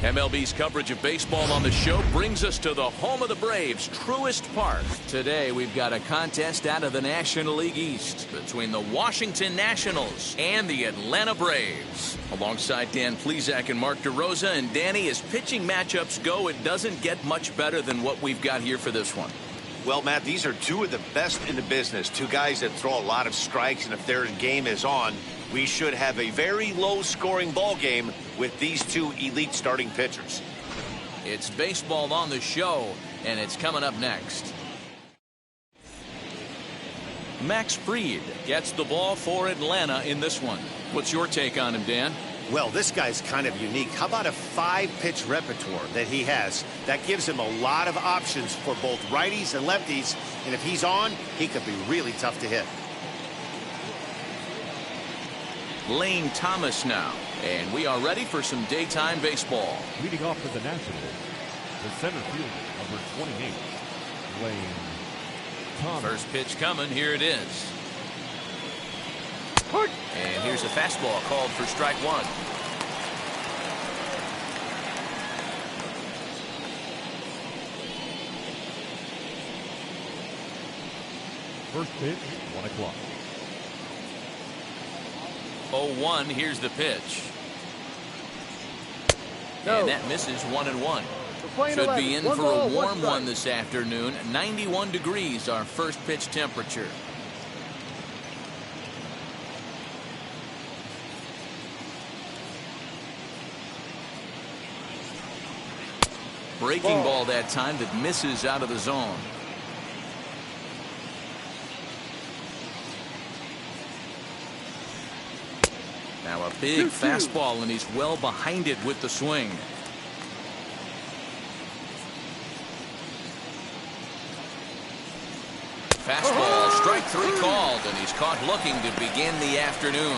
MLB's coverage of baseball on the show brings us to the home of the Braves, Truist Park. Today we've got a contest out of the National League East between the Washington Nationals and the Atlanta Braves. Alongside Dan Plesac and Mark DeRosa, and Danny, as pitching matchups go, it doesn't get much better than what we've got here for this one. Well, Matt, these are two of the best in the business. Two guys that throw a lot of strikes, and if their game is on, we should have a very low-scoring ball game with these two elite starting pitchers. It's baseball on the show, and it's coming up next. Max Fried gets the ball for Atlanta in this one. What's your take on him, Dan? Well, this guy's kind of unique. How about a 5-pitch repertoire that he has? That gives him a lot of options for both righties and lefties, and if he's on, he could be really tough to hit. Lane Thomas now, and we are ready for some daytime baseball. Leading off for the Nationals, the center fielder, number 28, Lane Thomas. First pitch coming, here it is. And here's a fastball called for strike one. First pitch, 1 o'clock. 0-1, here's the pitch. And that misses 1-1. Should be in for a warm one this afternoon. 91 degrees, our first pitch temperature. Breaking ball that time that misses out of the zone. Now a big fastball, and he's well behind it with the swing. Fastball, strike three called, and he's caught looking to begin the afternoon.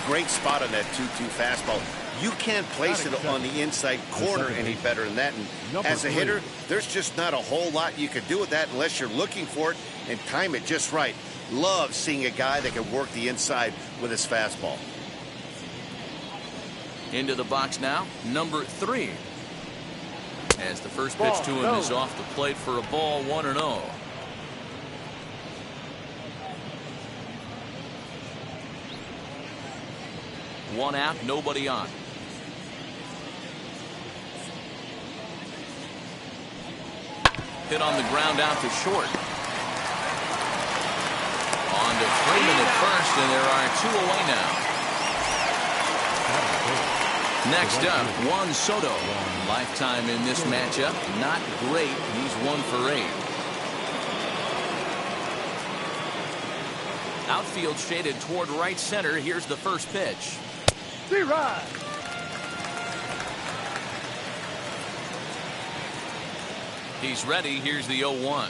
Great spot on that 2-2 fastball. You can't place it on the inside corner any better than that. And as a hitter, there's just not a whole lot you could do with that unless you're looking for it and time it just right. Love seeing a guy that can work the inside with his fastball. Into the box now, number 3. As the first pitch to him is off the plate for a ball, 1-0. One out, nobody on. Hit on the ground out to short. On to Freeman at first, and there are 2 away now. Next up, Juan Soto. Lifetime in this matchup, not great. He's 1 for 8. Outfield shaded toward right center. Here's the first pitch. He's ready. Here's the 0-1.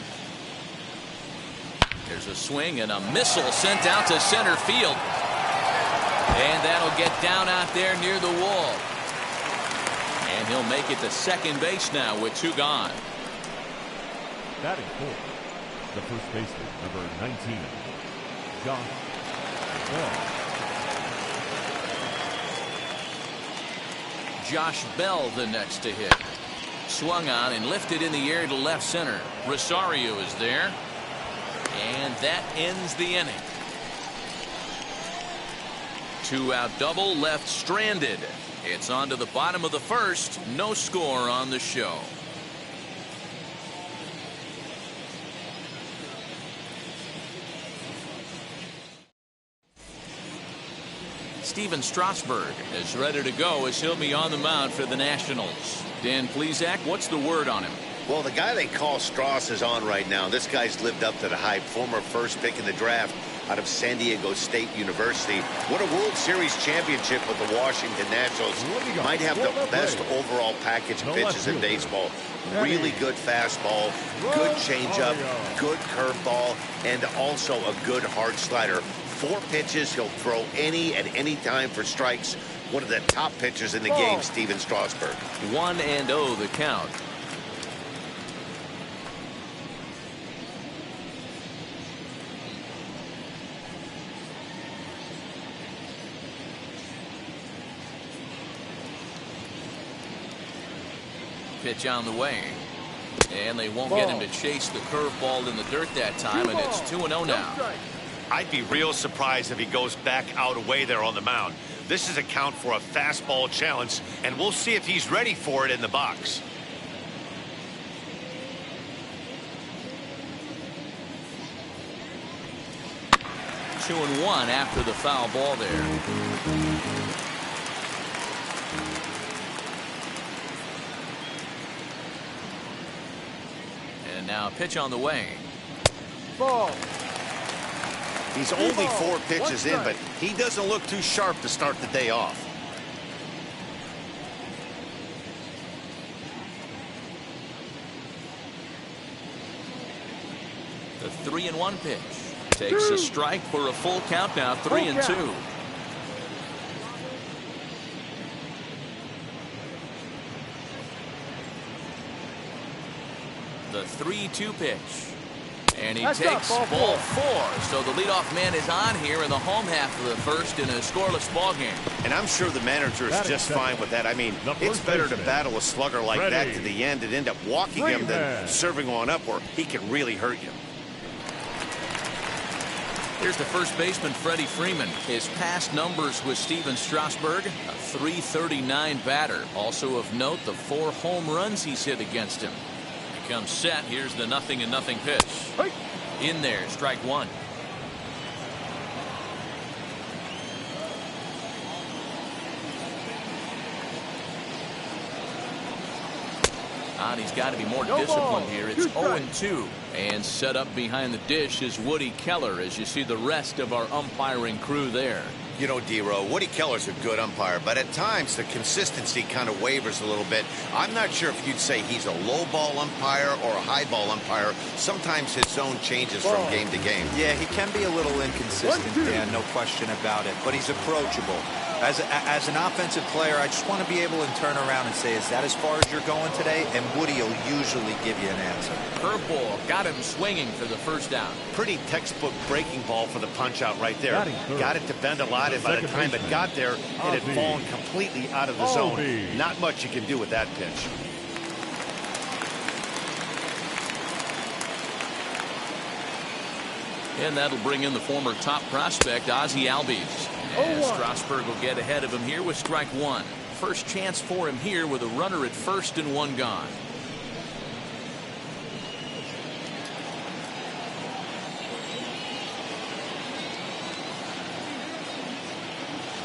There's a swing and a missile sent out to center field. And that'll get down out there near the wall. And he'll make it to second base now with 2 gone. Batting 4th, the first baseman, number 19, Josh Bell. Josh Bell the next to hit. Swung on and lifted in the air to left center. Rosario is there. And that ends the inning. 2-out double left stranded. It's on to the bottom of the first. No score on the show. Steven Strasburg is ready to go as he'll be on the mound for the Nationals. Dan Plesac, what's the word on him? Well, the guy they call Strauss is on right now. This guy's lived up to the hype. Former first pick in the draft out of San Diego State University. Won a World Series championship with the Washington Nationals. Might have the best overall package of pitches in baseball. Really good fastball, good changeup, good curveball, and also a good hard slider. 4 pitches, he'll throw any at any time for strikes. One of the top pitchers in the game, Steven Strasburg. 1-0 the count. Pitch on the way. And they won't get him to chase the curveball in the dirt that time, and it's 2-0 now. I'd be real surprised if he goes back out away there on the mound. This is a count for a fastball challenge, and we'll see if he's ready for it in the box. Two and one after the foul ball there. And now pitch on the way. Ball. He's only 4 pitches in, but he doesn't look too sharp to start the day off. The 3-1 pitch. Takes a strike for a full count now, 3-2. The 3-2 pitch. And he takes ball 4. So the leadoff man is on here in the home half of the first in a scoreless ball game. And I'm sure the manager is just fine with that. I mean, it's better to battle a slugger like that to the end and end up walking him than serving one up where he can really hurt you. Here's the first baseman, Freddie Freeman. His past numbers with Steven Strasburg, a .339 batter. Also of note, the 4 home runs he's hit against him. He comes set. Here's the 0-0 pitch. In there, strike 1. He's got to be more disciplined here. It's 0-2. And set up behind the dish is Woody Keller as you see the rest of our umpiring crew there. You know, D-Row, Woody Keller's a good umpire, but at times the consistency kind of wavers a little bit. I'm not sure if you'd say he's a low ball umpire or a high ball umpire. Sometimes his zone changes from game to game. Yeah, he can be a little inconsistent, Dan, no question about it, but he's approachable. As an offensive player, I just want to be able to turn around and say, is that as far as you're going today? And Woody will usually give you an answer. Curveball got him swinging for the first down. Pretty textbook breaking ball for the punch out right there. Got it to bend a lot, and by the time it got there, it had fallen completely out of the zone. Not much you can do with that pitch. And that'll bring in the former top prospect, Ozzie Albies. And Strasburg will get ahead of him here with strike 1. First chance for him here with a runner at first and 1 gone.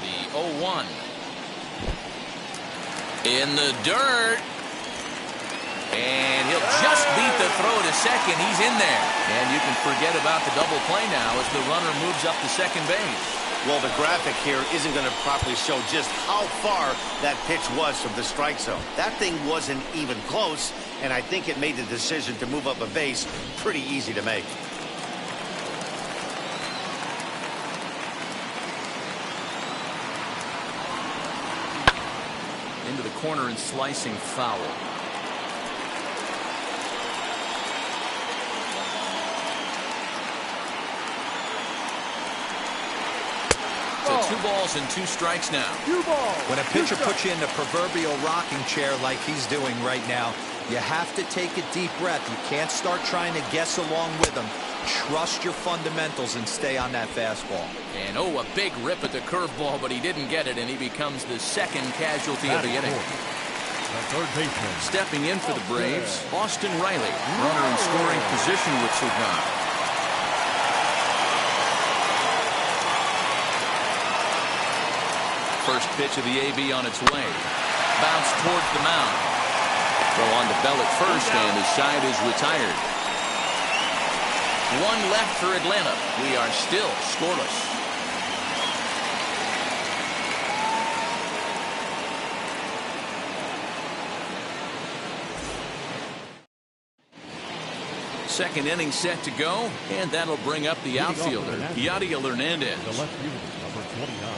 The 0-1. In the dirt. And he'll just beat the throw to second. He's in there. And you can forget about the double play now as the runner moves up to second base. Well, the graphic here isn't going to properly show just how far that pitch was from the strike zone. That thing wasn't even close, and I think it made the decision to move up a base pretty easy to make. Into the corner and slicing foul. So 2 balls and 2 strikes now. When a pitcher puts you in the proverbial rocking chair like he's doing right now, you have to take a deep breath. You can't start trying to guess along with him. Trust your fundamentals and stay on that fastball. And a big rip at the curveball, but he didn't get it, and he becomes the second casualty of the inning. Stepping in for the Braves, Austin Riley, runner in scoring position with Sugan. first pitch of the AB on its way. Bounce towards the mound. Throw on the bell at first, and the side is retired. One left for Atlanta. We are still scoreless. Second inning set to go, and that'll bring up the outfielder, Yadier Hernandez. The left fielder, number 29.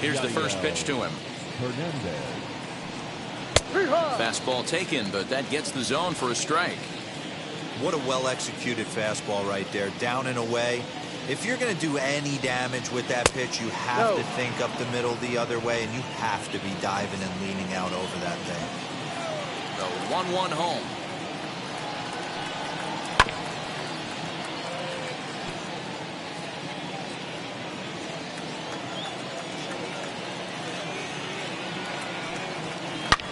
Here's the first pitch to him. Hernandez. Fastball taken, but that gets the zone for a strike. What a well-executed fastball right there, down and away. If you're going to do any damage with that pitch, you have to think up the middle the other way, and you have to be diving and leaning out over that thing. The 1-1 home.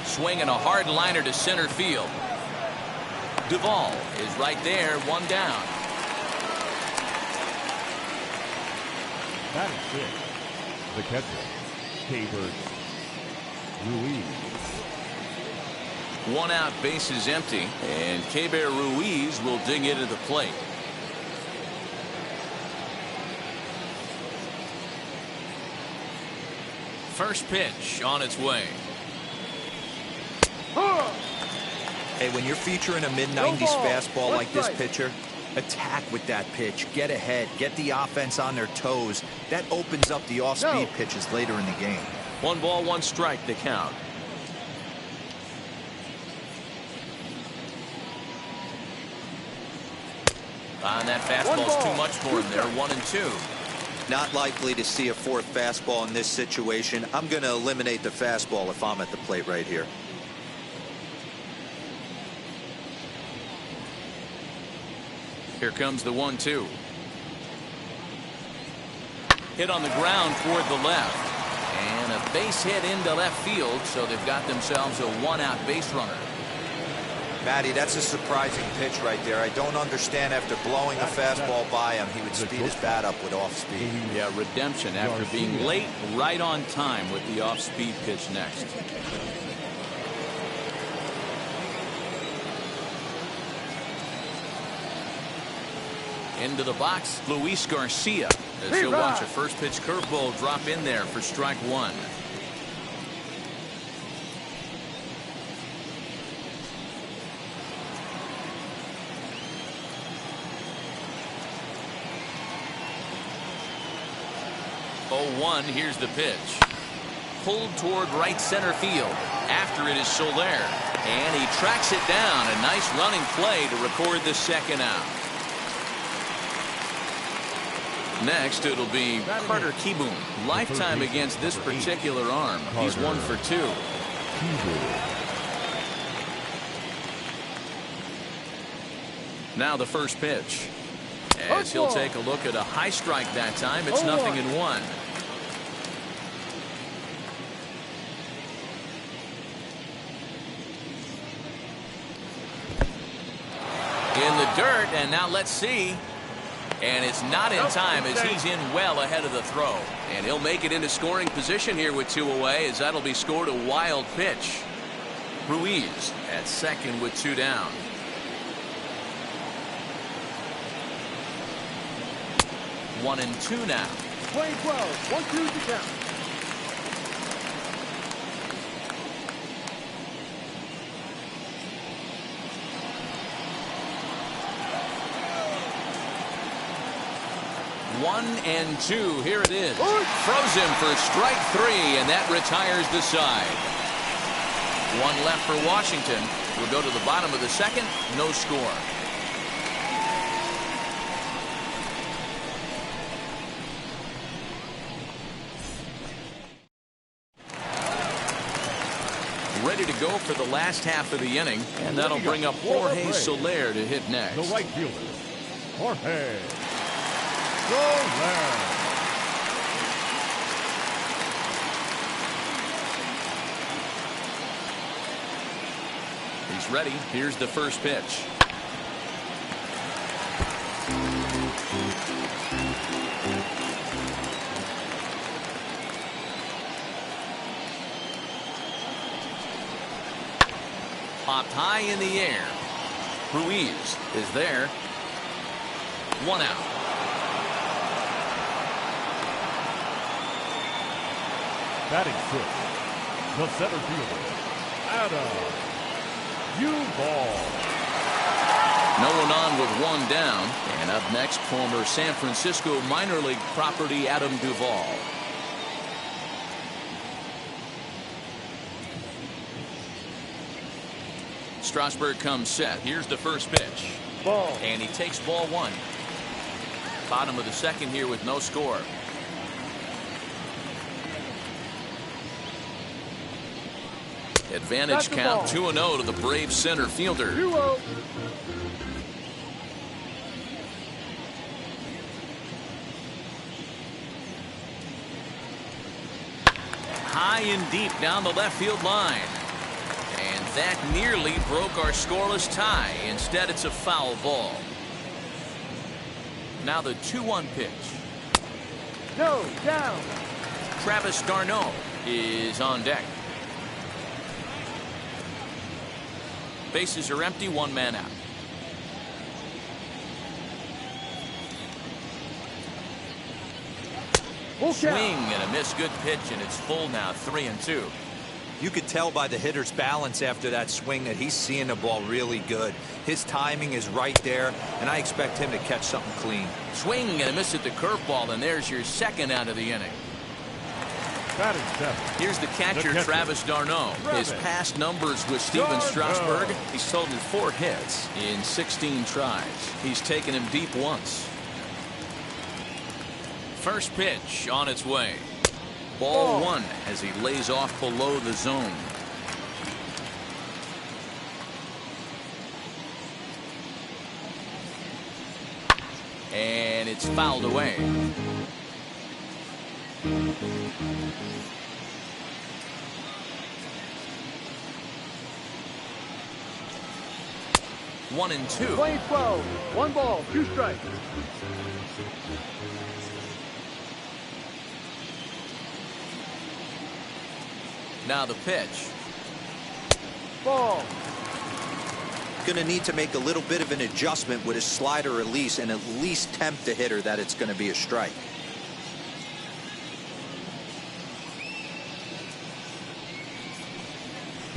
Swinging a hard liner to center field. Duvall is right there, one down. Batting six, the catcher, Keibert Ruiz. One out, bases empty, and Keibert Ruiz will dig into the plate. First pitch on its way. Hey, when you're featuring a mid-90s fastball like this pitcher, attack with that pitch. Get ahead. Get the offense on their toes. That opens up the off-speed pitches later in the game. 1 ball, 1 strike to count. And that fastball's too much for him there. 1-2. Not likely to see a fourth fastball in this situation. I'm going to eliminate the fastball if I'm at the plate right here. Here comes the 1-2. Hit on the ground toward the left. And a base hit into left field, so they've got themselves a 1-out base runner. Matty, that's a surprising pitch right there. I don't understand after blowing a fastball by him, he would speed his bat up with off speed. Yeah, redemption after being late, right on time with the off-speed pitch next. Into the box, Luis Garcia, as he'll watch a first pitch curveball drop in there for strike 1. Oh, 1, here's the pitch. Pulled toward right center field. After it is Soler, and he tracks it down. A nice running play to record the second out. Next, it'll be Carter Kieboom. Lifetime against this particular arm. He's 1 for 2. Now the first pitch. As he'll take a look at a high strike that time, it's 0-1. In the dirt, and now let's see. And it's not in time as he's in well ahead of the throw. And he'll make it into scoring position here with 2 away, as that'll be scored a wild pitch. Ruiz at second with 2 down. One and 2 now. Playing 12, 1-2 to count. One and 2. Here it is. Froze him for strike 3, and that retires the side. 1 left for Washington. We'll go to the bottom of the second. No score. Ready to go for the last half of the inning, and that'll bring up Jorge Soler to hit next. The right fielder, Jorge Soler. He's ready. Here's the first pitch. Popped high in the air. Ruiz is there. 1 out. Batting sixth, the center fielder, Adam Duvall. No one on with 1 down. And up next, former San Francisco minor league property Adam Duvall. Strasburg comes set. Here's the first pitch. Ball. And he takes ball 1. Bottom of the second here with no score. Advantage count 2-0 to the Braves center fielder. 2-0. High and deep down the left field line. And that nearly broke our scoreless tie. Instead, it's a foul ball. Now the 2-1 pitch. No, down. Travis d'Arnaud is on deck. Bases are empty, 1 man out. Full Swing count. and a miss. Good pitch, and it's full now, 3-2. You could tell by the hitter's balance after that swing that he's seeing the ball really good. His timing is right there, and I expect him to catch something clean. Swing and a miss at the curveball, and there's your second out of the inning. Batting seventh, Here's the catcher, Travis d'Arnaud. His past numbers with Steven Strasburg, he's totaled 4 hits in 16 tries. He's taken him deep once. First pitch on its way. Ball 1 as he lays off below the zone. And it's fouled away. One and 2. Playing 12. 1 ball, 2 strikes. Now the pitch. Ball. Going to need to make a little bit of an adjustment with his slider release and at least tempt the hitter that it's going to be a strike.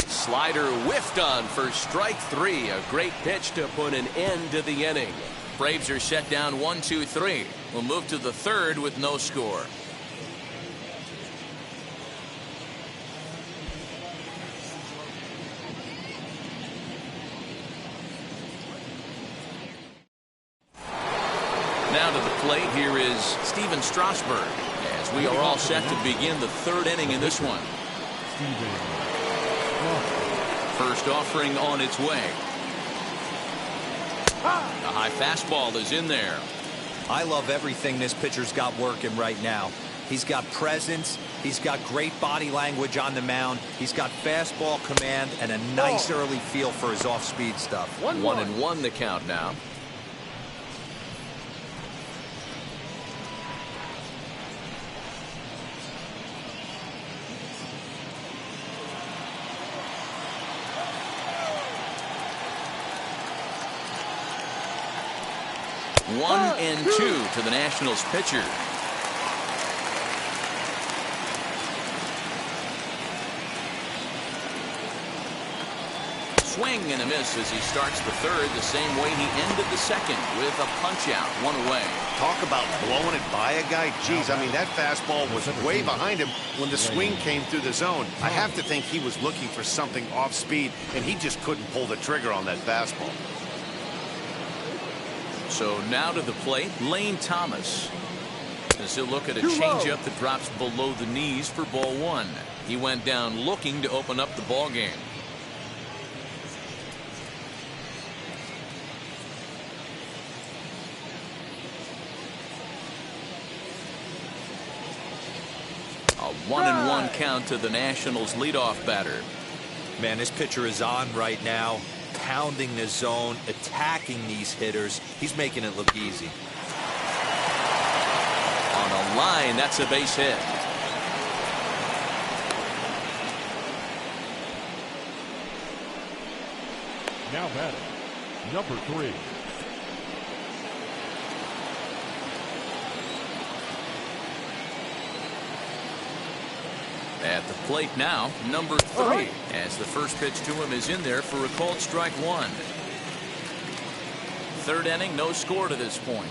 Slider whiffed on for strike 3. A great pitch to put an end to the inning. Braves are set down 1-2-3. We'll move to the third with no score. Now to the plate, here is Steven Strasburg, as we are all set to begin the third inning in this one. First offering on its way. A high fastball is in there. I love everything this pitcher's got working right now. He's got presence. He's got great body language on the mound. He's got fastball command and a nice early feel for his off-speed stuff. 1-1 the count now. One and 2 to the Nationals pitcher. Swing and a miss as he starts the third the same way he ended the second with a punch out, 1 away. Talk about blowing it by a guy. Geez, I mean, that fastball was way behind him when the swing came through the zone. I have to think he was looking for something off speed, and he just couldn't pull the trigger on that fastball. So now to the plate, Lane Thomas. As he'll look at a changeup that drops below the knees for ball 1. He went down looking to open up the ball game. A 1-1 count to the Nationals leadoff batter. Man, this pitcher is on right now, pounding the zone, attacking these hitters. He's making it look easy. On a line, that's a base hit. Now batting, number 3. At the plate now, number 3, as the first pitch to him is in there for a called strike 1. Third inning, no score to this point.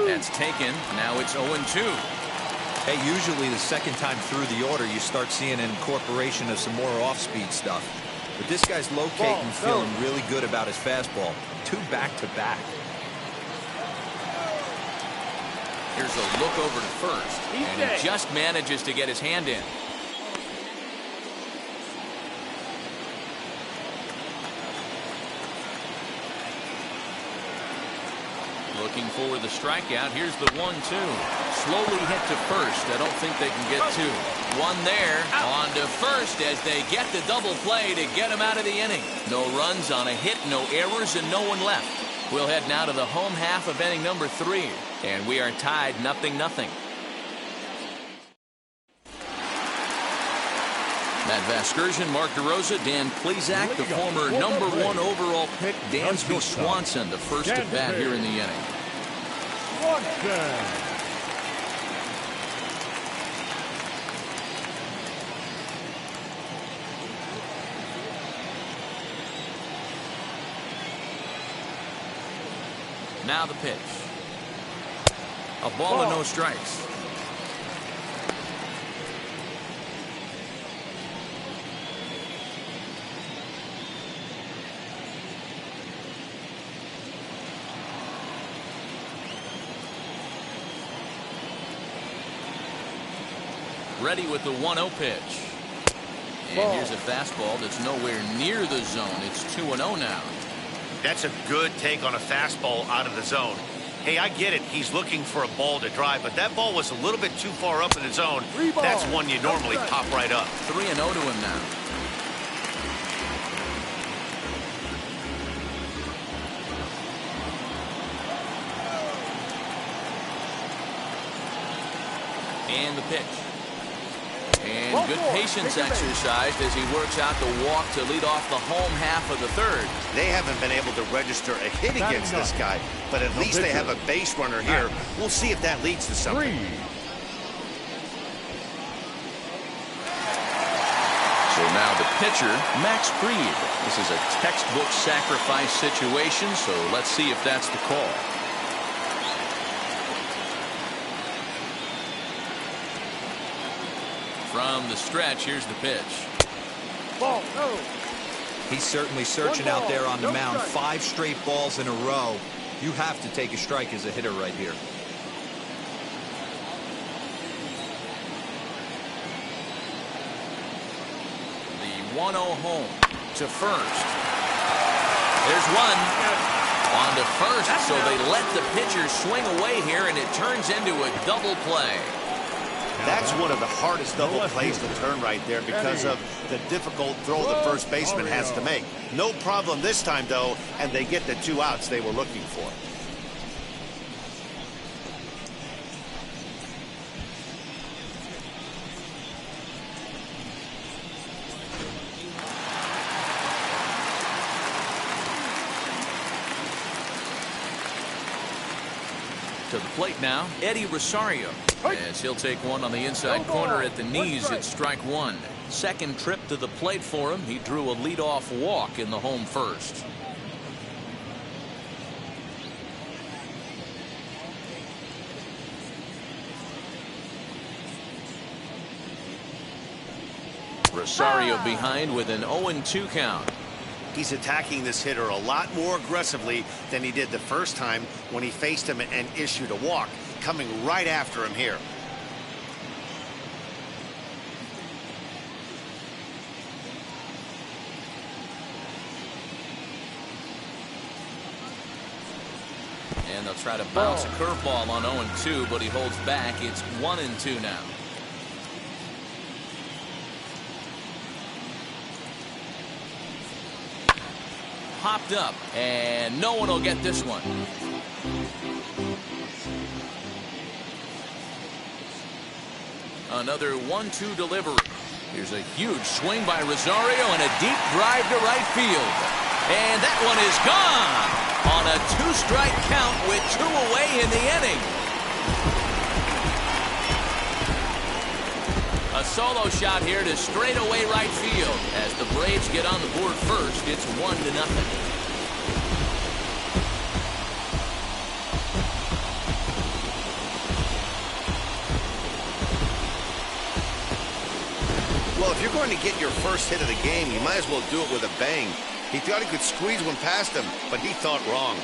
That's taken. Now it's 0-2. Hey, usually the second time through the order, you start seeing an incorporation of some more off-speed stuff. But this guy's locating, feeling really good about his fastball. 2 back-to-back. Here's a look over to first, and he just manages to get his hand in. Looking for the strikeout. Here's the 1-2. Slowly hit to first. I don't think they can get 2. One there. On to first as they get the double play to get him out of the inning. No runs on a hit, no errors, and no one left. We'll head now to the home half of inning number 3. And we are tied 0-0. Matt Vasgersian, Mark DeRosa, Dan Plesac, the former number 1 overall pick, Dansby Swanson, the first at bat here in the inning. Now the pitch. A ball and no strikes. Ready with the 1-0 pitch. And here's a fastball that's nowhere near the zone. It's 2-0 now. That's a good take on a fastball out of the zone. Hey, I get it. He's looking for a ball to drive, but that ball was a little bit too far up in the zone. That's one you normally pop right up. 3-0 to him now. And the pitch. And good patience exercised as he works out the walk to lead off the home half of the third. They haven't been able to register a hit against this guy, but at least they have a base runner here. We'll see if that leads to something. So now the pitcher, Max Fried. This is a textbook sacrifice situation, so let's see if that's the call. From the stretch, here's the pitch. Ball, no. He's certainly searching out there on the mound. 5 straight balls in a row. You have to take a strike as a hitter right here. The 1-0 home to first. There's one. On to first, so they let the pitcher swing away here, and it turns into a double play. That's one of the hardest double plays to turn right there because of the difficult throw the first baseman has to make. No problem this time, though, and they get the 2 outs they were looking for. To the plate now, Eddie Rosario. As he'll take one on the inside corner at the knees at strike 1. Second trip to the plate for him. He drew a leadoff walk in the home first. Rosario behind with an 0-2 count. He's attacking this hitter a lot more aggressively than he did the first time when he faced him and issued a walk. Coming right after him here. And they'll try to bounce a curveball on 0-2, but he holds back. It's 1-2 now. Popped up, and no one will get this one. Another 1-2 delivery. Here's a huge swing by Rosario and a deep drive to right field. And that one is gone on a 2-strike count with 2 away in the inning. A solo shot here to straightaway right field. As the Braves get on the board first, it's 1-0. Well, if you're going to get your first hit of the game, you might as well do it with a bang. He thought he could squeeze one past him, but he thought wrong.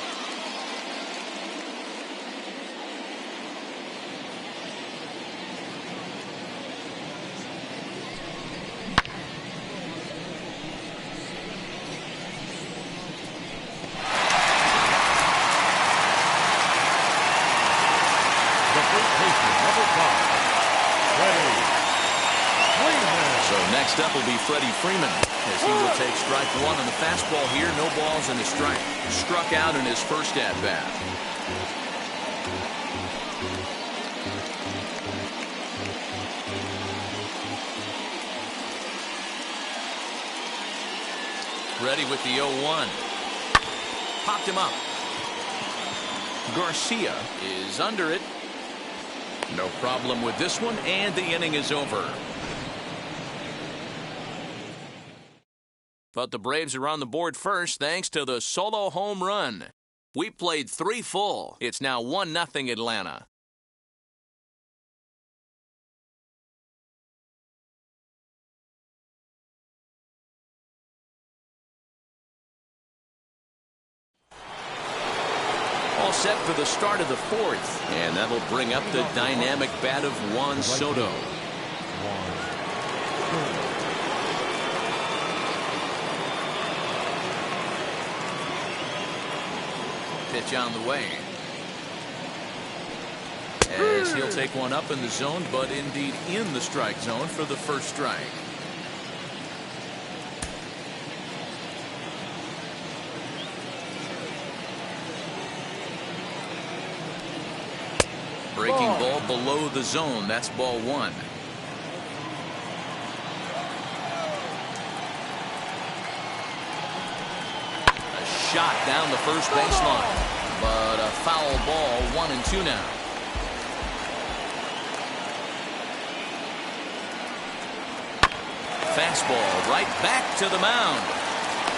Next up will be Freddie Freeman, as he will take strike 1 on the fastball here. No balls and a strike. Struck out in his first at-bat. Ready with the 0-1. Popped him up. Garcia is under it. No problem with this one, and the inning is over. But the Braves are on the board first thanks to the solo home run. We played 3 full. It's now 1-0 Atlanta. All set for the start of the 4th. And that'll bring up the dynamic bat of Juan Soto. Pitch on the way. As he'll take one up in the zone, but indeed in the strike zone for the first strike. Breaking ball below the zone. That's ball 1. Shot down the first baseline, but a foul ball. 1-2 now. Fastball right back to the mound,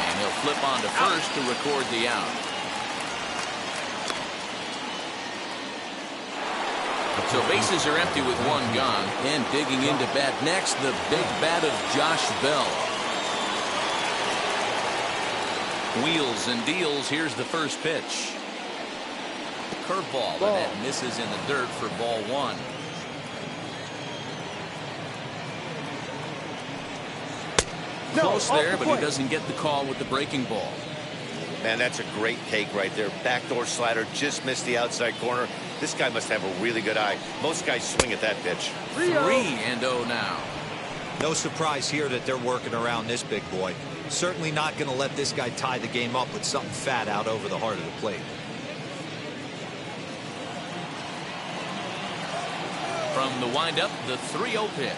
and he'll flip on to first to record the out. So bases are empty with 1 gone, and digging into bat next, the big bat of Josh Bell. Wheels and deals. Here's the first pitch. Curveball, but that misses in the dirt for ball 1. Close there, but he doesn't get the call with the breaking ball. Man, that's a great take right there. Backdoor slider just missed the outside corner. This guy must have a really good eye. Most guys swing at that pitch. 3-0 now. No surprise here that they're working around this big boy. Certainly not going to let this guy tie the game up with something fat out over the heart of the plate. From the windup, the 3-0 pitch.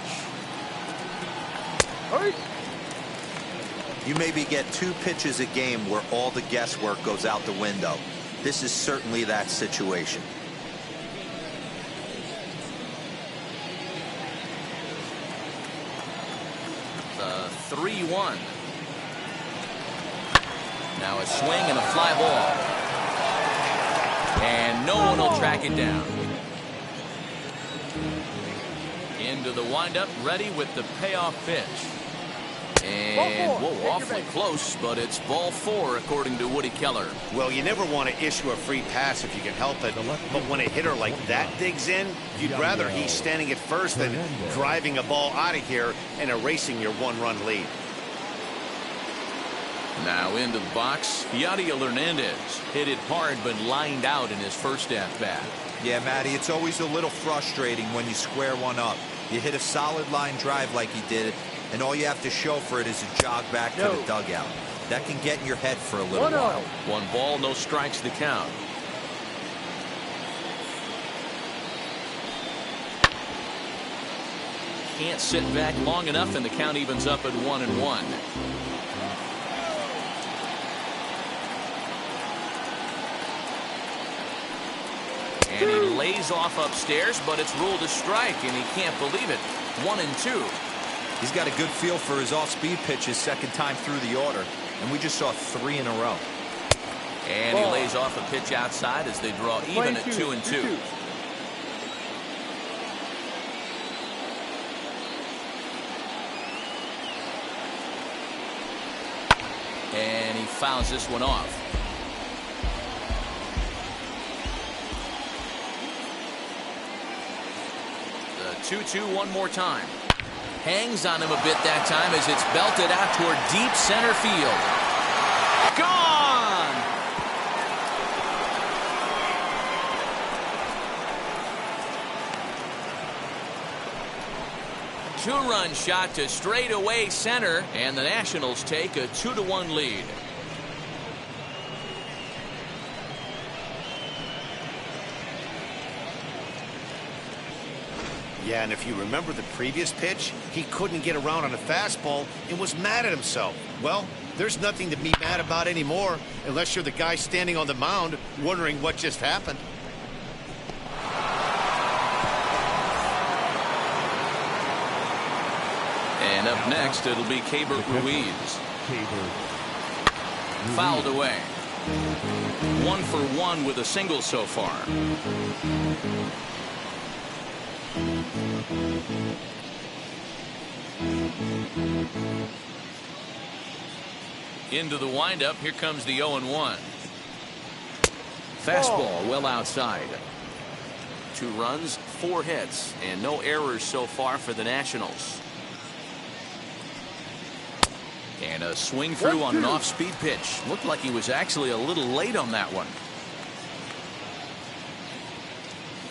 You maybe get 2 pitches a game where all the guesswork goes out the window. This is certainly that situation. The 3-1. Now a swing and a fly ball. And no one will track it down. Into the windup, ready with the payoff pitch. And, whoa, awfully close, but it's ball 4, according to Woody Keller. Well, you never want to issue a free pass if you can help it. But when a hitter like that digs in, you'd rather he's standing at first than driving a ball out of here and erasing your 1-run lead. Now into the box, Yadier Hernandez hit it hard but lined out in his first at-bat. Yeah, Matty, it's always a little frustrating when you square one up. You hit a solid line drive like he did, and all you have to show for it is a jog back to the dugout. That can get in your head for a little while. 1 ball, no strikes to count. can't sit back long enough, and the count evens up at 1-1. And he lays off upstairs, but it's ruled a strike, and he can't believe it. 1-2. He's got a good feel for his off-speed pitches second time through the order, and we just saw 3 in a row. And he lays off a pitch outside as they draw even at 2-2. And he fouls this one off. The 2-2 one more time. Hangs on him a bit that time as it's belted out toward deep center field. Gone! Two-run shot to straightaway center, and the Nationals take a 2-1 lead. Yeah, and if you remember the previous pitch, he couldn't get around on a fastball and was mad at himself. Well, there's nothing to be mad about anymore unless you're the guy standing on the mound wondering what just happened. And up next, it'll be Keibert Ruiz. Fouled away. 1 for 1 with a single so far. Into the windup. Here comes the 0-1. Fastball well outside. 2 runs, 4 hits, and no errors so far for the Nationals. And a swing through on an off-speed pitch. Looked like he was actually a little late on that one.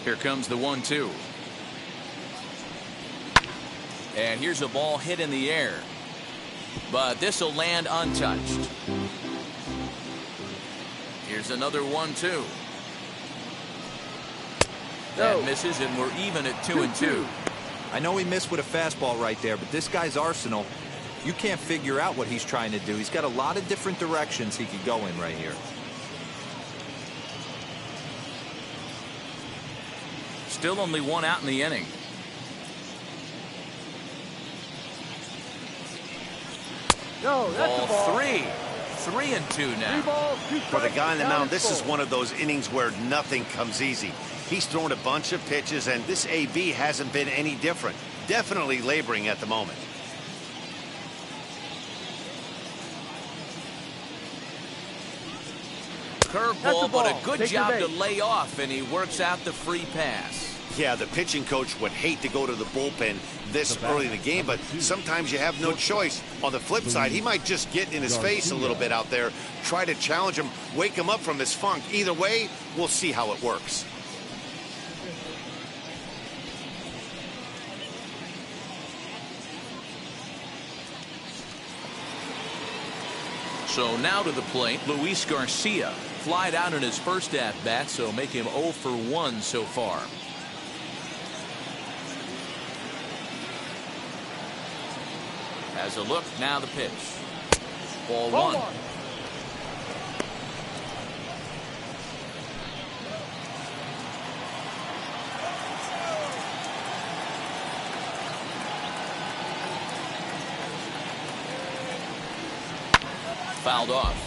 Here comes the 1-2. And here's a ball hit in the air. But this will land untouched. Here's another 1-2. That misses, and we're even at 2-2. I know he missed with a fastball right there, but this guy's arsenal, you can't figure out what he's trying to do. He's got a lot of different directions he could go in right here. Still only 1 out in the inning. No, that's Ball a ball. 3. 3-2 now. 3 balls, 2 For the strikes, guy on the down mound, and this is full. one of those innings where nothing comes easy. He's thrown a bunch of pitches, and this AB hasn't been any different. Definitely laboring at the moment. Curveball, but a good Take your job to base. lay off, and he works out the free pass. Yeah, the pitching coach would hate to go to the bullpen this early in the game, but sometimes you have no choice. On the flip side, he might just get in his face a little bit out there, try to challenge him, wake him up from his funk. Either way, we'll see how it works. So now to the plate, Luis Garcia. Flied out in his first at-bat, so make him 0 for 1 so far. Has a look, now the pitch. Ball 1. Fouled off.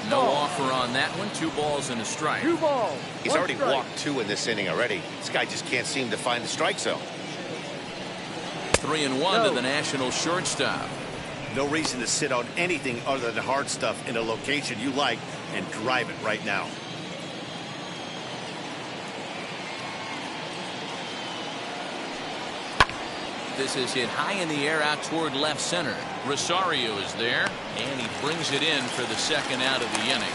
No offer on that one. 2 balls and a strike. 2 balls. He's 1 already strike. walked 2 in this inning already. This guy just can't seem to find the strike zone. 3-1 to the National shortstop. No reason to sit on anything other than hard stuff in a location you like and drive it right now. This is hit high in the air out toward left center. Rosario is there, and he brings it in for the 2nd out of the inning.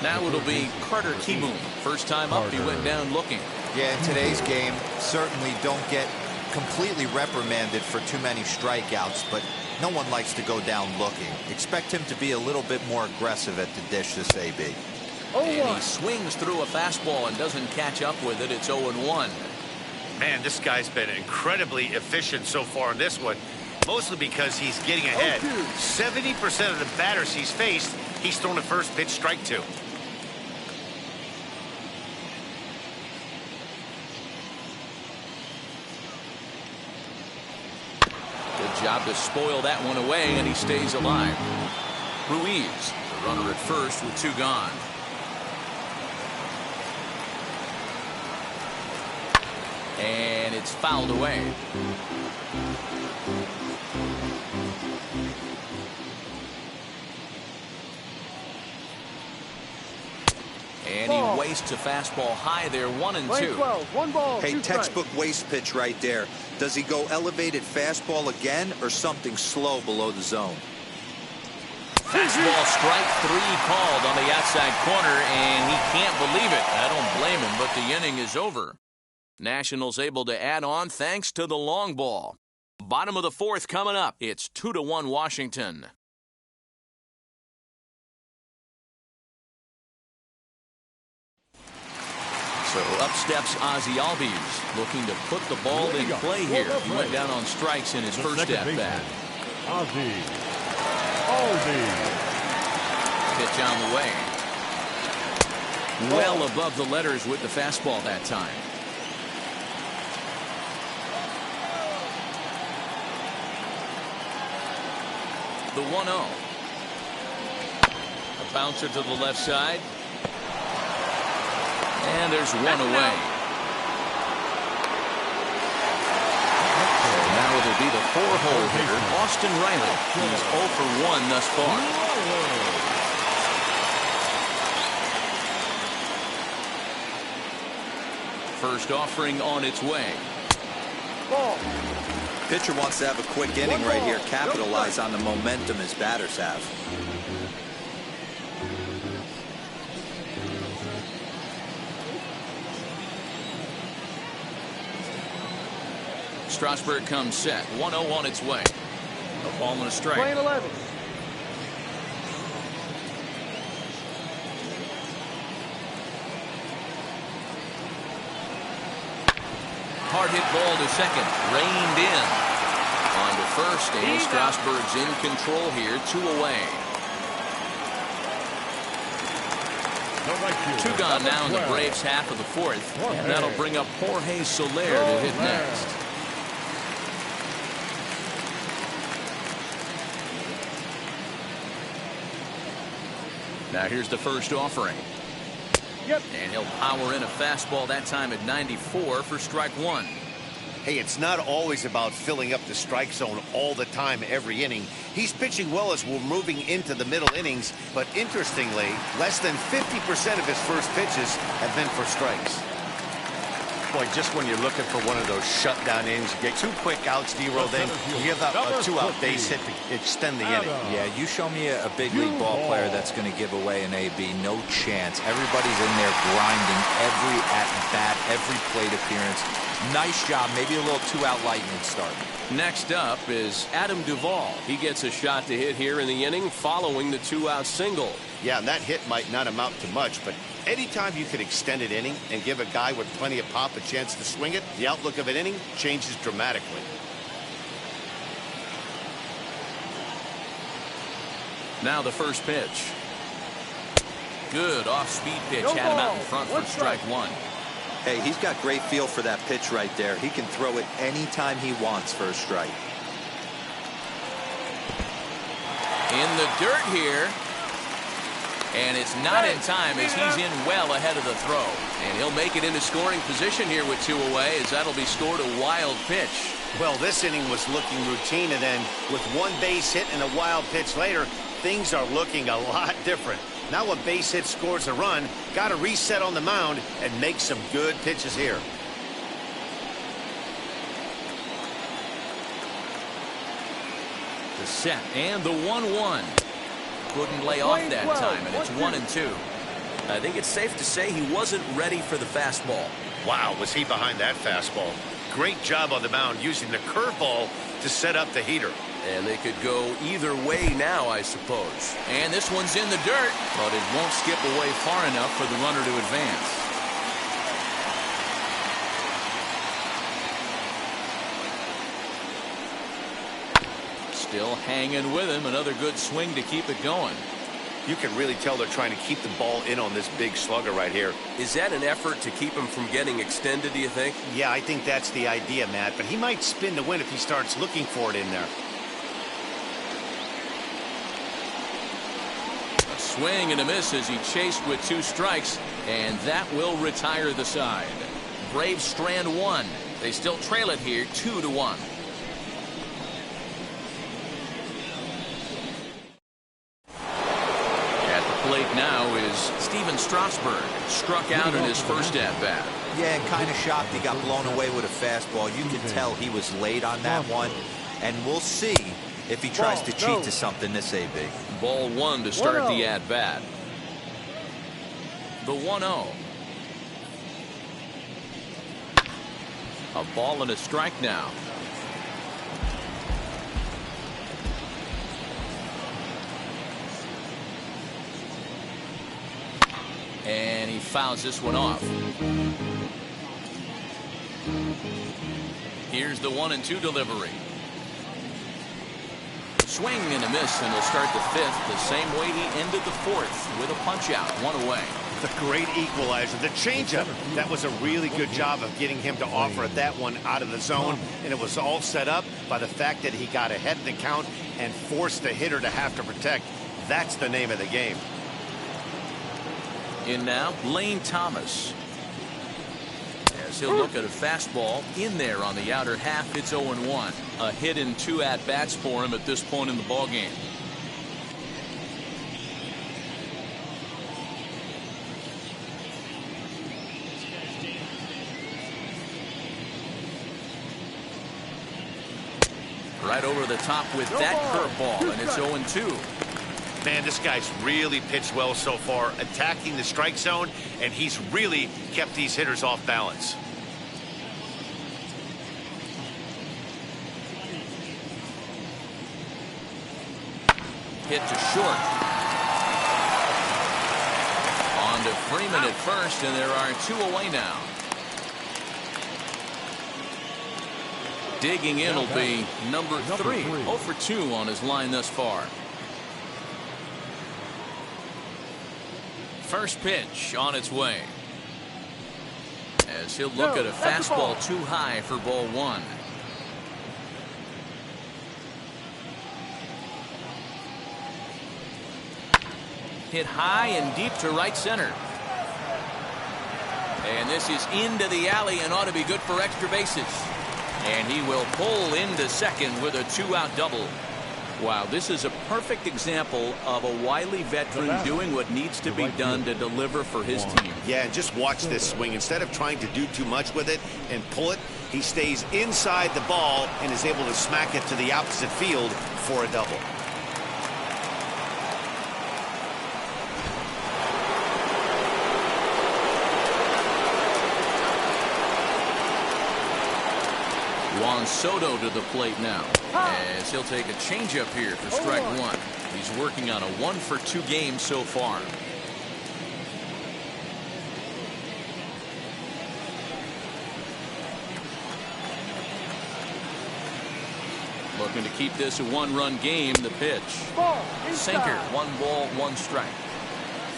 Now it'll be Carter Kieboom. First time up, he went down looking. Yeah, in today's game, certainly don't get completely reprimanded for too many strikeouts, but no one likes to go down looking. Expect him to be a little bit more aggressive at the dish this AB. And he swings through a fastball and doesn't catch up with it. It's 0-1. Man, this guy's been incredibly efficient so far in this one, mostly because he's getting ahead. 70% of the batters he's faced, he's thrown a first pitch strike to. Good job to spoil that one away, and he stays alive. Ruiz, the runner at first with 2 gone. And it's fouled away. And he wastes a fastball high there, 1-2. 1 ball. Hey, textbook waste pitch right there. Does he go elevated fastball again or something slow below the zone? Fastball strike 3 called on the outside corner, and he can't believe it. I don't blame him, but the inning is over. Nationals able to add on thanks to the long ball. Bottom of the 4th coming up. It's 2-1 Washington. So up steps Ozzie Albies, looking to put the ball in play here. He went down on strikes in his first at-bat. Ozzie Albies. Pitch on the way. Well above the letters with the fastball that time. The 1-0. A bouncer to the left side. And there's one away. So now it'll be the 4-hole hitter, Austin Riley. He's 0 for 1 thus far. First offering on its way. Ball. Pitcher wants to have a quick inning right here, capitalize on the momentum his batters have. Strasburg comes set. 1-0 on its way. A ball and a strike. Playing 11. Hard hit ball to second. Reined in. On to first, and Strasburg's in control here. 2 away. 2 gone now in the Braves' half of the 4th. And that'll bring up Jorge Soler to hit next. Now here's the first offering. And he'll power in a fastball that time at 94 for strike 1. Hey, it's not always about filling up the strike zone all the time every inning. He's pitching well as we're moving into the middle innings, but interestingly, less than 50% of his first pitches have been for strikes. Boy, just when you're looking for one of those shutdown innings, you get 2 quick outs, D-roll, then you give up a 2-out base hit to extend the inning. Yeah, you show me a big league ball player that's going to give away an AB. No chance. Everybody's in there grinding every at-bat, every plate appearance. Nice job. Maybe a little 2-out lightning start. Next up is Adam Duvall. He gets a shot to hit here in the inning following the 2-out single. Yeah, and that hit might not amount to much, but anytime you can extend an inning and give a guy with plenty of pop a chance to swing it, the outlook of an inning changes dramatically. Now the first pitch. Good off-speed pitch. Had him out in front for strike 1. Hey, he's got great feel for that pitch right there. He can throw it anytime he wants for a strike. In the dirt here. And it's not in time as he's in well ahead of the throw. And he'll make it into scoring position here with 2 away, as that'll be scored a wild pitch. Well, this inning was looking routine, and then with 1 base hit and a wild pitch later, things are looking a lot different. Now a base hit scores a run, got to reset on the mound and make some good pitches here. The set and the 1-1. Couldn't lay off that time, and it's 1-2. I think it's safe to say he wasn't ready for the fastball. Wow, was he behind that fastball? great job on the mound using the curveball to set up the heater. And they could go either way now, I suppose. And this one's in the dirt, but it won't skip away far enough for the runner to advance. Still hanging with him. Another good swing to keep it going. You can really tell they're trying to keep the ball in on this big slugger right here. Is that an effort to keep him from getting extended, do you think? Yeah, I think that's the idea, Matt. But he might spin to win if he starts looking for it in there. A swing and a miss as he chased with 2 strikes, and that will retire the side. Braves strand 1. They still trail it here 2-1. Plate now is Steven Strasburg. Struck out in his first at-bat. Yeah, and kind of shocked he got blown away with a fastball. You can tell he was late on that one. And we'll see if he tries to cheat to something this AB. Ball 1 to start the at-bat. The 1-0. A ball and a strike now. And he fouls this one off. Here's the 1-2 delivery. Swing and a miss, and he'll start the 5th the same way he ended the 4th with a punch out, 1 away. The great equalizer, the changeup. That was a really good job of getting him to offer that one out of the zone, and it was all set up by the fact that he got ahead of the count and forced the hitter to have to protect. That's the name of the game. In now, Lane Thomas. As he'll look at a fastball in there on the outer half, it's 0-1. A hit in 2 at-bats for him at this point in the ballgame. Right over the top with that curveball, and it's 0-2. Man, this guy's really pitched well so far, attacking the strike zone, and he's really kept these hitters off balance. Hit to short. On to Freeman at first, and there are 2 away now. Digging in will be number 3. 0 for 2 on his line thus far. First pitch on its way. As he'll look at a fastball too high for ball 1. Hit high and deep to right center. And this is into the alley and ought to be good for extra bases. And he will pull into second with a 2-out double. Wow, this is a perfect example of a wily veteran doing what needs to be done to deliver for his team. Yeah, and just watch this swing. Instead of trying to do too much with it and pull it, he stays inside the ball and is able to smack it to the opposite field for a double. Juan Soto to the plate now, as he'll take a changeup here for strike 1. He's working on a 1 for 2 game so far. Looking to keep this a 1-run game. The pitch. Sinker. 1 ball, 1 strike.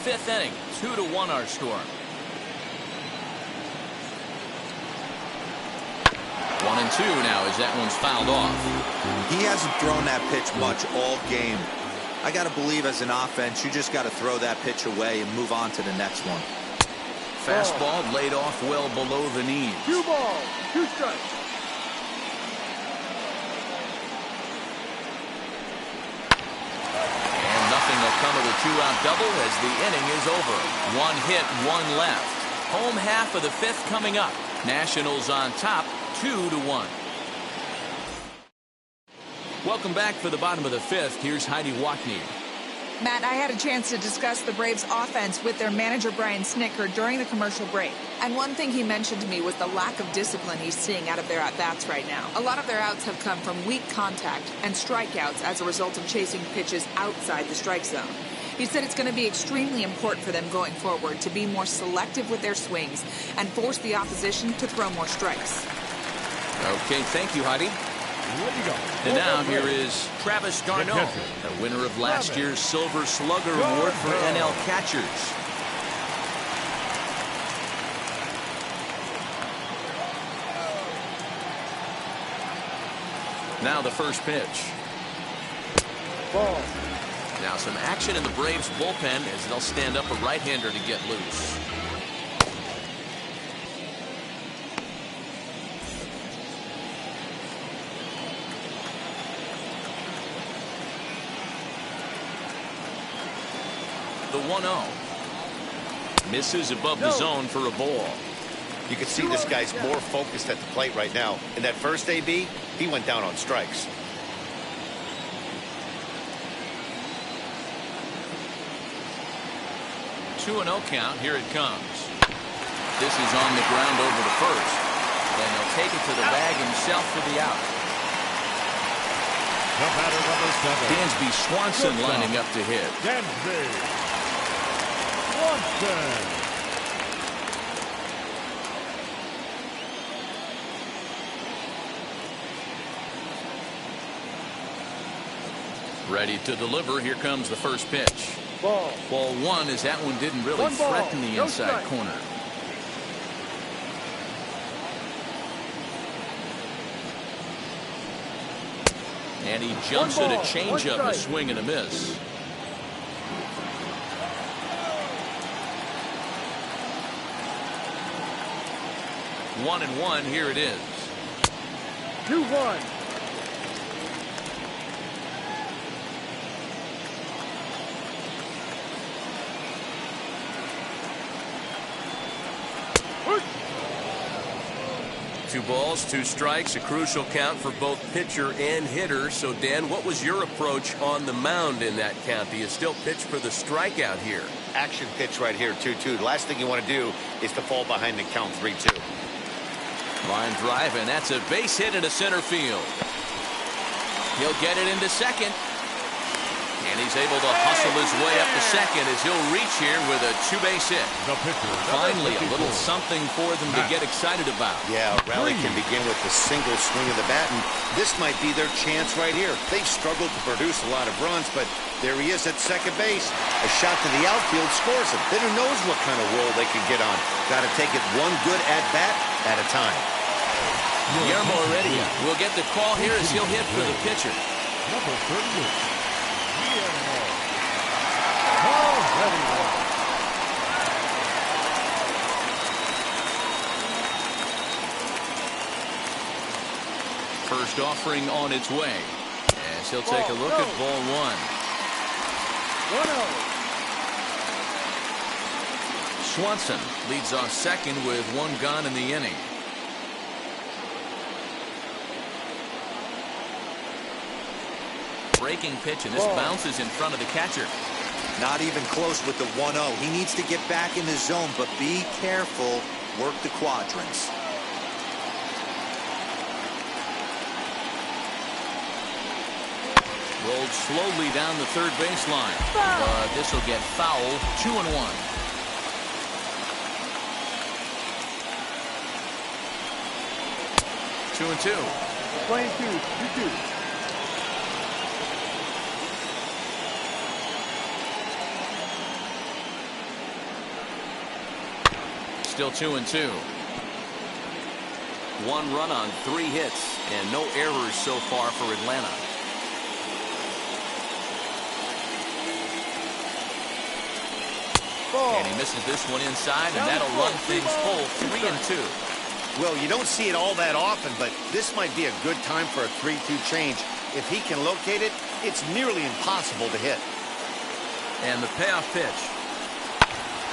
5th inning. 2-1 our score. 1-2 now as that one's fouled off. He hasn't thrown that pitch much all game. I got to believe as an offense, you just got to throw that pitch away and move on to the next one. Fastball laid off well below the knees. 2 balls, 2 strikes. And nothing will come of the 2-out double as the inning is over. 1 hit, 1 left. Home half of the 5th coming up. Nationals on top, 2-1. Welcome back for the bottom of the 5th. Here's Heidi Wackney. Matt, I had a chance to discuss the Braves' offense with their manager, Brian Snitker, during the commercial break. And one thing he mentioned to me was the lack of discipline he's seeing out of their at-bats right now. A lot of their outs have come from weak contact and strikeouts as a result of chasing pitches outside the strike zone. He said it's going to be extremely important for them going forward to be more selective with their swings and force the opposition to throw more strikes. Okay, thank you, Heidi. And now here is Travis d'Arnaud, the winner of last year's Silver Slugger Award for NL catchers. Now the first pitch. Ball. Now some action in the Braves bullpen as they'll stand up a right-hander to get loose. The 1-0. Misses above the zone for a ball. You can see this guy's more focused at the plate right now. In that first AB, he went down on strikes. The 2-0 count. Here it comes. This is on the ground over the first. And he'll take it to the bag himself for the out. The batter, number 7. Dansby Swanson lining up to hit. Dansby Swanson. Ready to deliver. Here comes the first pitch. Ball. Ball 1 as that one didn't really threaten the inside corner. And he jumps at a changeup, a swing and a miss. One and one. Here it is. 2-1. Two balls, two strikes, a crucial count for both pitcher and hitter. So, Dan, what was your approach on the mound in that count? Do you still pitch for the strikeout here? Action pitch right here, 2-2. The last thing you want to do is to fall behind the count 3-2. Line drive, and that's a base hit into center field. He'll get it into second. And he's able to hustle his way up to second as he'll reach here with a two-base hit. Finally, a little something for them to get excited about. Yeah, a rally can begin with a single swing of the bat, and this might be their chance right here. They've struggled to produce a lot of runs, but there he is at second base. A shot to the outfield scores him. Then who knows what kind of roll they can get on. Got to take it one good at-bat at a time. Guillermo Heredia will get the call here as he'll hit for the pitcher. Number 38. First offering on its way as he'll take a look at ball 1. 1-0. Swanson leads off second with one gone in the inning. Breaking pitch, and this bounces in front of the catcher. Not even close with the 1-0. He needs to get back in the zone, but be careful. Work the quadrants. Rolled slowly down the third baseline. But this will get fouled. 2-1. Two and two. Playing 2-2. Still 2-2. One run on 3 hits and no errors so far for Atlanta. And he misses this one inside, and that'll run things full. 3-2. Well, you don't see it all that often, but this might be a good time for a 3-2 change. If he can locate it, it's nearly impossible to hit. And the payoff pitch.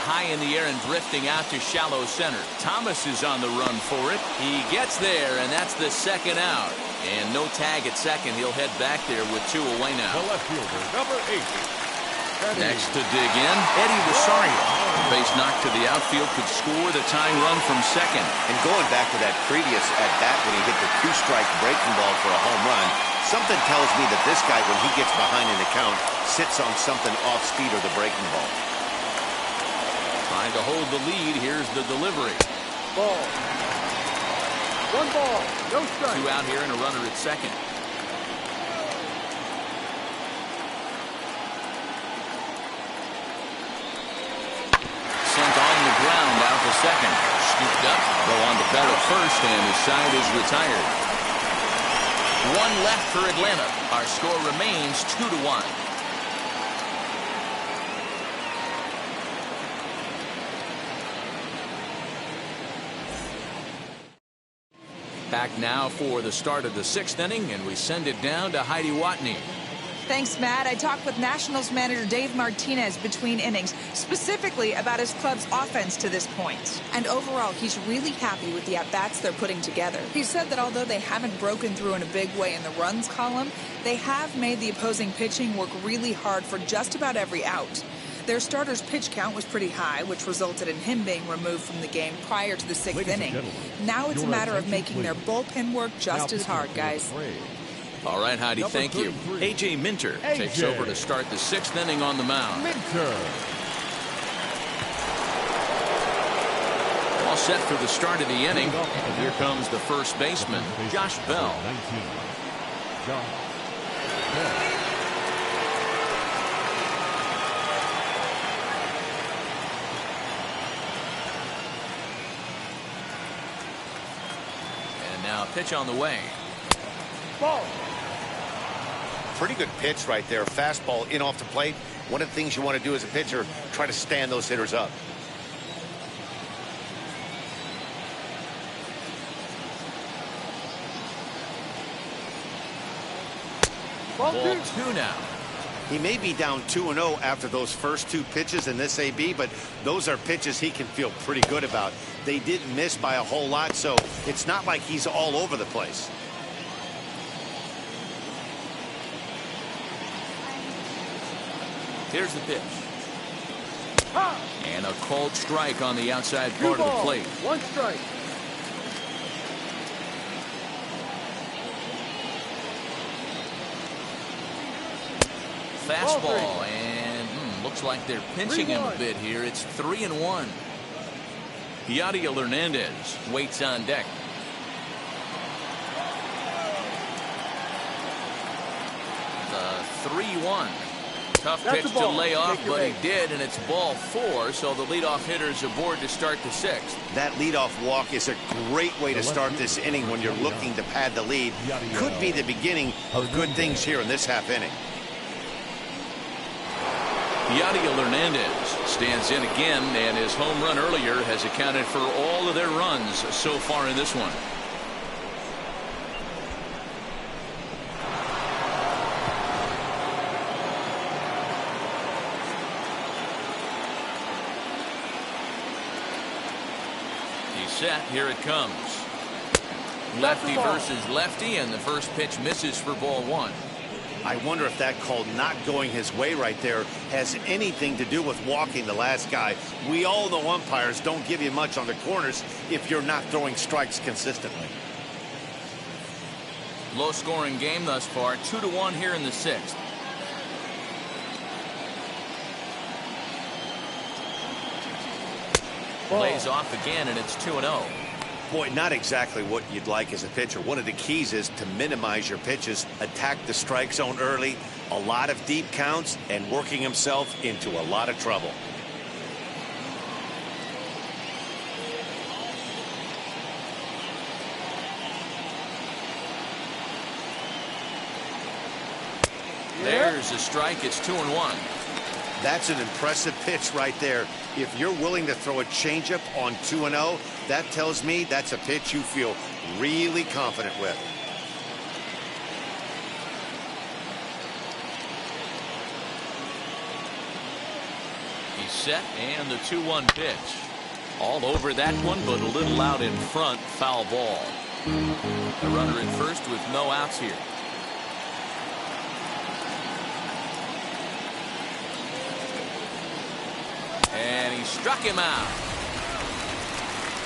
High in the air and drifting out to shallow center. Thomas is on the run for it. He gets there, and that's the second out. And no tag at second. He'll head back there with 2 away now. The left fielder, number 8. Next to dig in, Eddie Rosario. Base knock to the outfield could score the tying run from second. And going back to that previous at-bat when he hit the two-strike breaking ball for a home run, something tells me that this guy, when he gets behind in the count, sits on something off-speed or the breaking ball. Trying to hold the lead. Here's the delivery. Ball. 1 ball, no strike. 2 out here and a runner at second. Sent on the ground out to second. Scooped up, go on to Bell at first, and his side is retired. 1 left for Atlanta. Our score remains 2-1. Back now for the start of the 6th inning, and we send it down to Heidi Watney. Thanks, Matt. I talked with Nationals manager Dave Martinez between innings, specifically about his club's offense to this point. And overall, he's really happy with the at-bats they're putting together. He said that although they haven't broken through in a big way in the runs column, they have made the opposing pitching work really hard for just about every out. Their starter's pitch count was pretty high, which resulted in him being removed from the game prior to the 6th inning. Now it's a matter of making their bullpen work just as hard, guys. All right, Heidi, thank you. A.J. Minter takes over to start the 6th inning on the mound. All set for the start of the inning. And here comes the first baseman, Josh Bell. And now pitch on the way. Ball. Pretty good pitch right there. Fastball in off the plate. One of the things you want to do as a pitcher, try to stand those hitters up. Ball 2 now. He may be down 2-0 after those first 2 pitches in this AB, but those are pitches he can feel pretty good about. They didn't miss by a whole lot, so it's not like he's all over the place. Here's the pitch. And a cold strike on the outside part of the plate. 1 strike. Fastball, and looks like they're pinching him a bit here. It's 3-1. Yadiel Hernandez waits on deck. The 3-1. Tough pitch to lay off, but he did, and it's ball 4, so the leadoff hitter's aboard to start the 6th. That leadoff walk is a great way to start this inning when you're looking to pad the lead. Could be the beginning of good things here in this half inning. Yadiel Hernandez stands in again, and his home run earlier has accounted for all of their runs so far in this one. He's set. Here it comes. Lefty versus lefty, and the first pitch misses for ball 1. I wonder if that call not going his way right there has anything to do with walking the last guy. We all know umpires don't give you much on the corners if you're not throwing strikes consistently. Low scoring game thus far. 2-1 here in the 6th. Lays off again, and it's 2-0. Boy, not exactly what you'd like as a pitcher. One of the keys is to minimize your pitches, attack the strike zone early, a lot of deep counts, and working himself into a lot of trouble. There's a strike. It's 2-1. That's an impressive pitch right there. If you're willing to throw a changeup on 2-0, that tells me that's a pitch you feel really confident with. He's set, and the 2-1 pitch. All over that one, but a little out in front. Foul ball. A runner in first with no outs here. and he struck him out.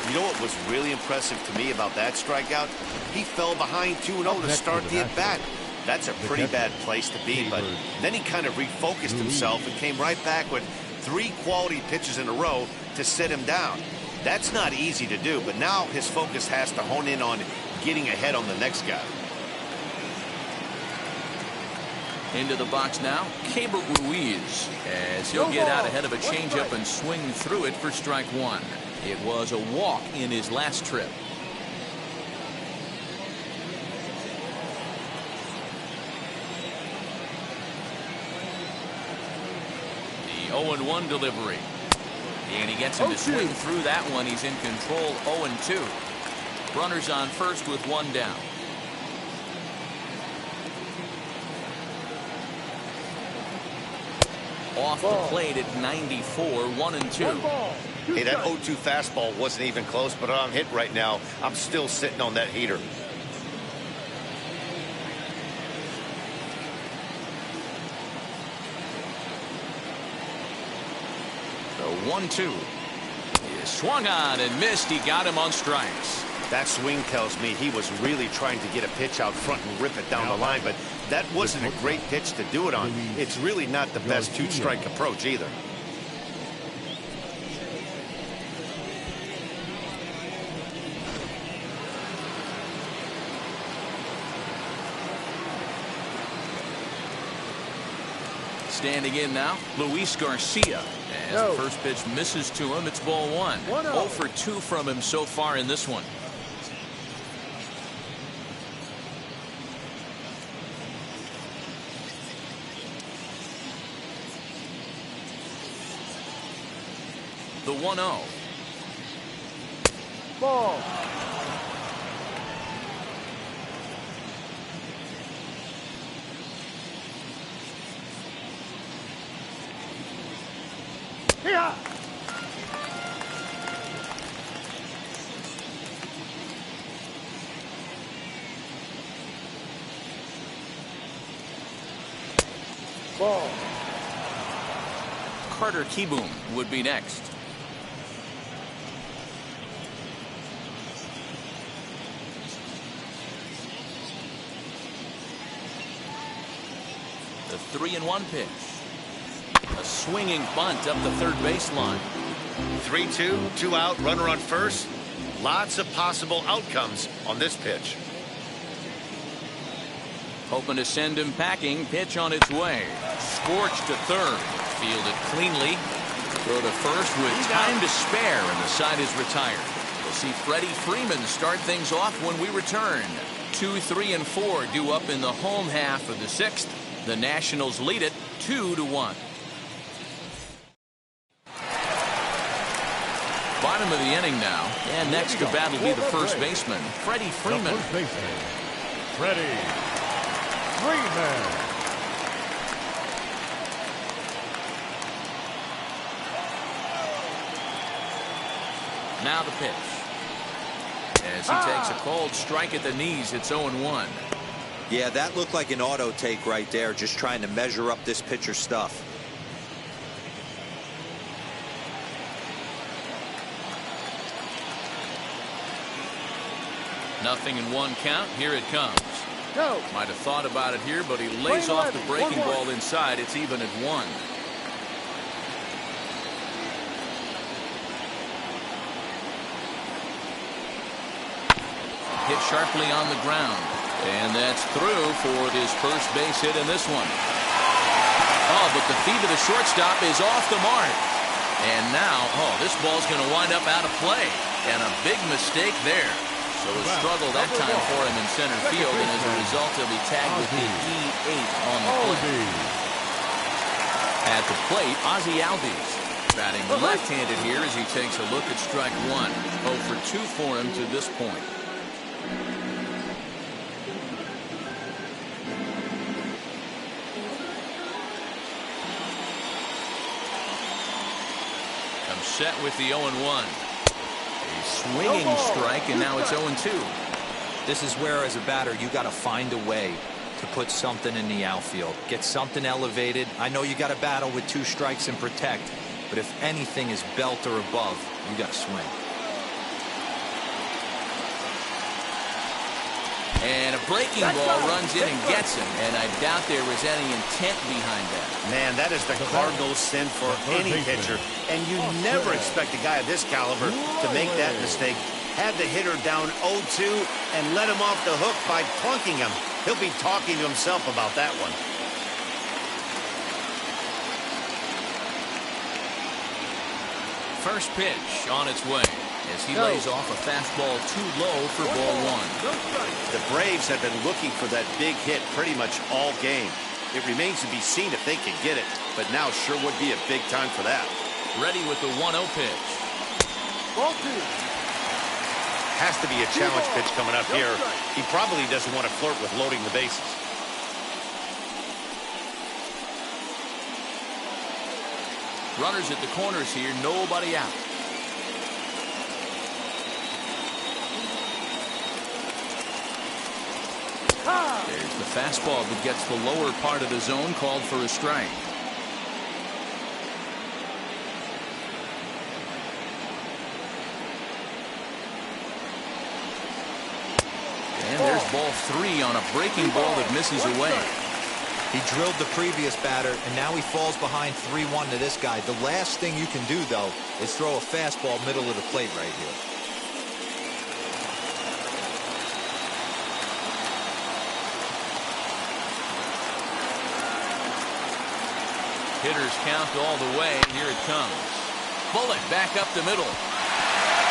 You know what was really impressive to me about that strikeout? He fell behind 2-0 to start the at-bat. That's a pretty bad place to be, but then he kind of refocused himself and came right back with 3 quality pitches in a row to sit him down. That's not easy to do, but now his focus has to hone in on getting ahead on the next guy. Into the box now, Keibert Ruiz, as he'll get out ahead of a changeup and swing through it for strike 1. It was a walk in his last trip. The 0-1 delivery. And he gets him to swing through that one. He's in control, 0-2. Runners on first with 1 down. Off the plate at 94, 1-2. Hey, that 0-2 fastball wasn't even close, but I'm hit right now. I'm still sitting on that heater. The 1-2. He swung on and missed. He got him on strikes. That swing tells me he was really trying to get a pitch out front and rip it down the line, but that wasn't a great pitch to do it on. It's really not the best 2-strike approach either. Standing in now, Luis Garcia. As the first pitch misses to him, it's ball 1. 0 for 2 from him so far in this one. The 1-0. Ball. Yeah. Ball. Carter Kieboom would be next. The 3-1 pitch. A swinging bunt up the third baseline. 3-2, 2 out, runner on first. Lots of possible outcomes on this pitch. Hoping to send him packing. Pitch on its way. Scorched to third. Fielded cleanly. Throw to first with time to spare, and the side is retired. We'll see Freddie Freeman start things off when we return. 2, 3, and 4 due up in the home half of the 6th. The Nationals lead it 2-1. Bottom of the inning now, and next to bat will be the first baseman, Freddie Freeman. The first baseman, Freddie Freeman. Now the pitch. As he takes a cold strike at the knees, it's 0-1. Yeah, that looked like an auto take right there, just trying to measure up this pitcher's stuff. Nothing in 1 count. Here it comes. Go. Might have thought about it here, but he lays off the breaking ball inside. It's even at 1. Hit sharply on the ground. And that's through for his first base hit in this one. Oh, but the feet of the shortstop is off the mark. And now, this ball's going to wind up out of play. And a big mistake there. So a struggle that time for him in center field, and as a result, he'll be tagged with the E8 on the plate. At the plate, Ozzie Albies batting left-handed here as he takes a look at strike 1. 0 for 2 for him to this point. Comes set with the 0-1. A swinging strike, and now it's 0-2. This is where, as a batter, you got to find a way to put something in the outfield. Get something elevated. I know you got to battle with 2 strikes and protect, but if anything is belt or above, you got to swing. And a breaking ball runs in and gets him. And I doubt there was any intent behind that. Man, that is the cardinal sin for any pitcher. And you never expect a guy of this caliber to make that mistake. Had the hitter down 0-2 and let him off the hook by plunking him. He'll be talking to himself about that one. First pitch on its way as he lays off a fastball too low for ball one. The Braves have been looking for that big hit pretty much all game. It remains to be seen if they can get it, but now sure would be a big time for that. Ready with the 1-0 pitch. Ball two. Has to be a challenge pitch coming up here. He probably doesn't want to flirt with loading the bases. Runners at the corners here, nobody out. There's the fastball that gets the lower part of the zone, called for a strike. And there's ball three on a breaking ball that misses away. He drilled the previous batter, and now he falls behind 3-1 to this guy. The last thing you can do, though, is throw a fastball middle of the plate right here. Hitters count all the way. Here it comes. Bullet back up the middle.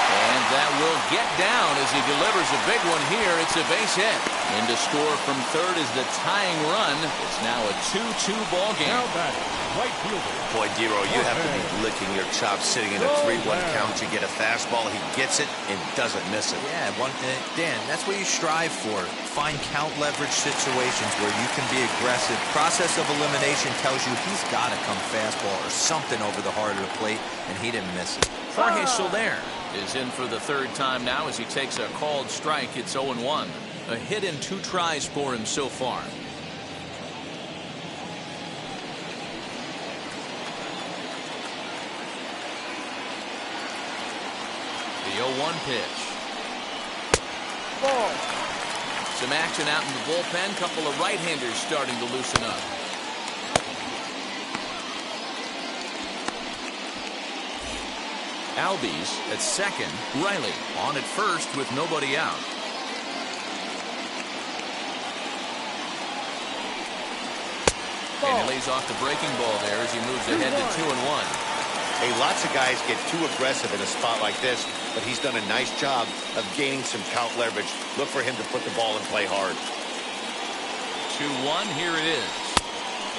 And that will get down as he delivers a big one here. It's a base hit. In to score from third is the tying run. It's now a 2-2 ball game. Now batting, right fielder. Boy, Dero, you have to be licking your chops sitting in a 3-1 count to get a fastball. He gets it and doesn't miss it. Yeah, Dan, that's what you strive for. Find count leverage situations where you can be aggressive. Process of elimination tells you he's got to come fastball or something over the heart of the plate, and he didn't miss it. Jorge Soler is in for the third time now as he takes a called strike. It's 0-1. A hit in 2 tries for him so far. The 0-1 pitch. Ball. Some action out in the bullpen. Couple of right-handers starting to loosen up. Albies at second. Riley on at first with nobody out. And he lays off the breaking ball there as he moves ahead to 2-1. Hey, lots of guys get too aggressive in a spot like this, but he's done a nice job of gaining some count leverage. Look for him to put the ball and play hard. 2-1. Here it is.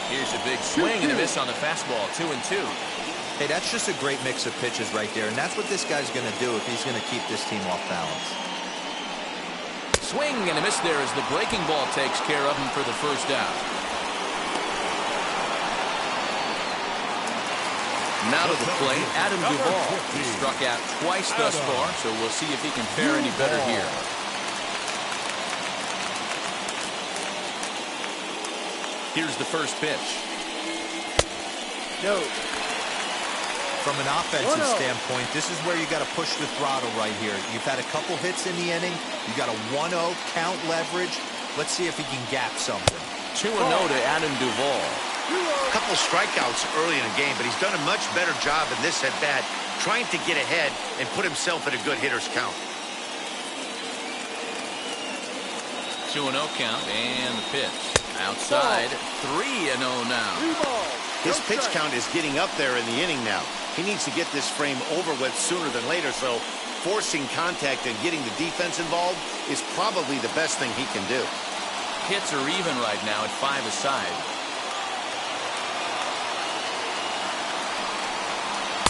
Here's a big swing and a miss on the fastball. 2-2. Hey, that's just a great mix of pitches right there, and that's what this guy's going to do if he's going to keep this team off balance. Swing and a miss there as the breaking ball takes care of him for the first out. Now to the plate, Adam Duvall. He struck out twice thus far, so we'll see if he can fare any better here. Here's the first pitch. No. From an offensive standpoint, this is where you got to push the throttle right here. You've had a couple hits in the inning. You got a 1-0 count leverage. Let's see if he can gap something. 2-0 to Adam Duvall. A couple of strikeouts early in the game, but he's done a much better job in this at-bat trying to get ahead and put himself in a good hitter's count. 2-0 count and the pitch. Outside, 3-0 now. His pitch count is getting up there in the inning now. He needs to get this frame over with sooner than later, so forcing contact and getting the defense involved is probably the best thing he can do. Hits are even right now at 5 aside.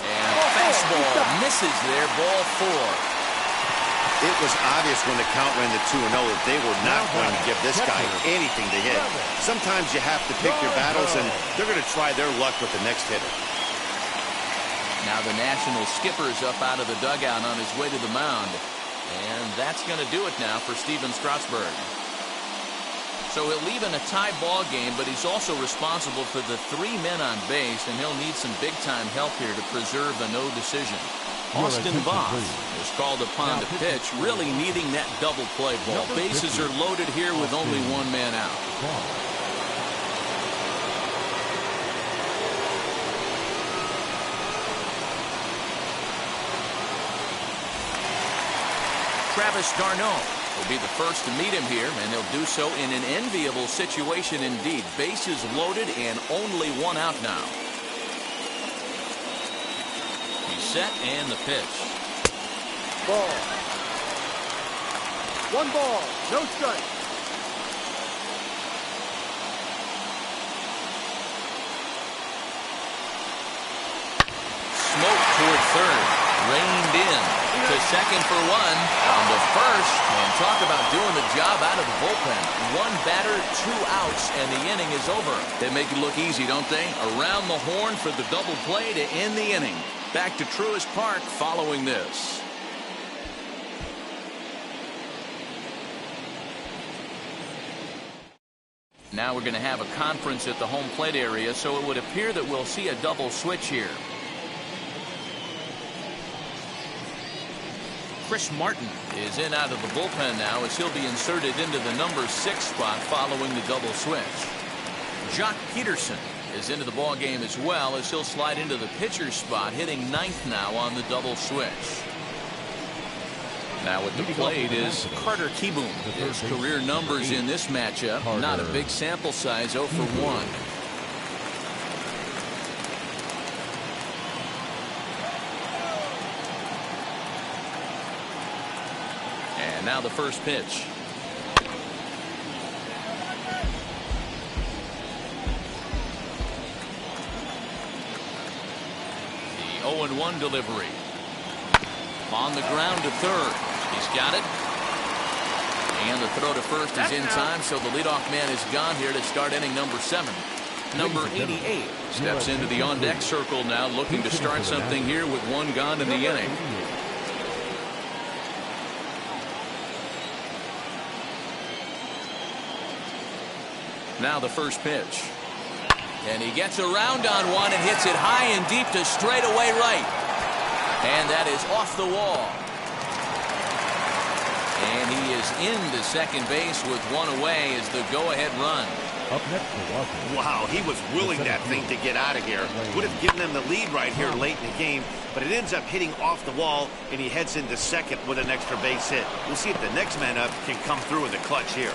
And fastball misses there, ball 4. It was obvious when the count ran to 2-0 that they were not going to give this guy anything to hit. Sometimes you have to pick your battles, and they're going to try their luck with the next hitter. Now the National skipper's up out of the dugout on his way to the mound. And that's going to do it now for Steven Strasburg. So he'll leave in a tie ball game, but he's also responsible for the 3 men on base, and he'll need some big-time help here to preserve a no decision. Austin Voth is called upon to pitch, really needing that double play ball. Bases are loaded here with only 1 man out. Travis d'Arnaud will be the first to meet him here, and he'll do so in an enviable situation indeed. Bases loaded and only 1 out now. He's set and the pitch. Ball. 1 ball, no strike. Smoke toward third. Reined in to second for 1. On to first. And talk about doing the job out of the bullpen. 1 batter, 2 outs, and the inning is over. They make it look easy, don't they? Around the horn for the double play to end the inning. Back to Truist Park following this. Now we're going to have a conference at the home plate area, so it would appear that we'll see a double switch here. Chris Martin is in out of the bullpen now as he'll be inserted into the number 6 spot following the double switch. Jock Peterson is into the ball game as well as he'll slide into the pitcher's spot, hitting 9th now on the double switch. Now at the plate is Carter Kieboom. His career numbers in this matchup, not a big sample size, 0 for 1. And now the first pitch. The 0-1 delivery. On the ground to third. He's got it. And the throw to first is in time, so the leadoff man is gone here to start inning number 7. Number 88 steps into the on-deck circle now, looking to start something here with 1 gone in the inning. Now the first pitch. And he gets around on 1 and hits it high and deep to straightaway right. And that is off the wall. And he is into second base with 1 away as the go-ahead run. Up next for Washington. Wow, he was willing that thing to get out of here. Would have given them the lead right here late in the game, but it ends up hitting off the wall, and he heads into second with an extra base hit. We'll see if the next man up can come through with a clutch here.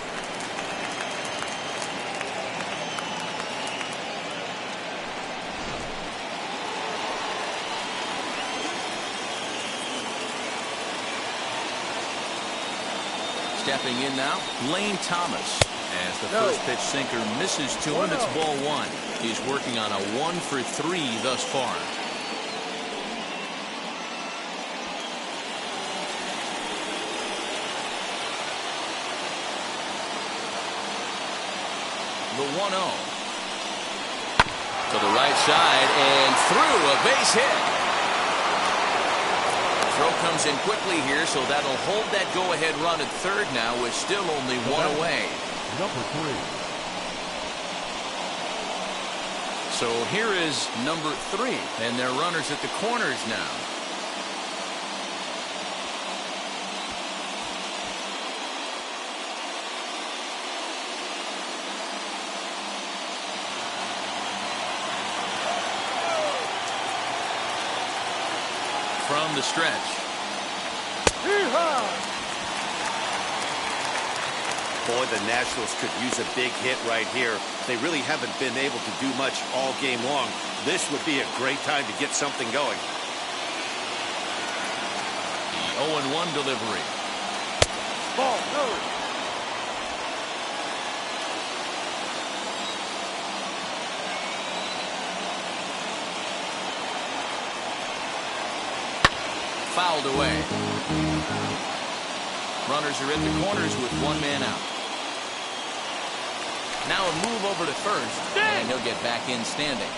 Stepping in now, Lane Thomas. As the first pitch sinker misses to him, it's ball 1. He's working on a 1 for 3 thus far. The 1-0. To the right side and through, a base hit. Throw comes in quickly here, so that'll hold that go-ahead run at third now with still only 1 away. Number 3. So here is number 3, and they're runners at the corners now. From the stretch. Boy, the Nationals could use a big hit right here. They really haven't been able to do much all game long. This would be a great time to get something going. The 0-1 delivery. Ball, no. Fouled away. Runners are at the corners with 1 man out. Now a move over to first, and he'll get back in standing.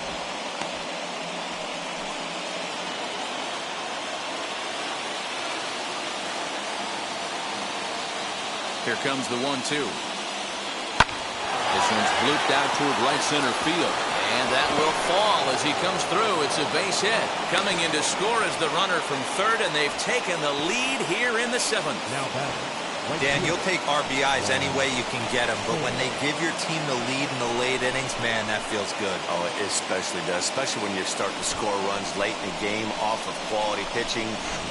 Here comes the 1-2. This one's blooped out toward right center field. And that will fall as he comes through. It's a base hit. Coming in to score is the runner from third, and they've taken the lead here in the seventh. Now back. Dan, you'll take RBIs any way you can get them, but when they give your team the lead in the late innings, man, that feels good. Oh, it especially does, especially when you're starting to score runs late in the game off of quality pitching.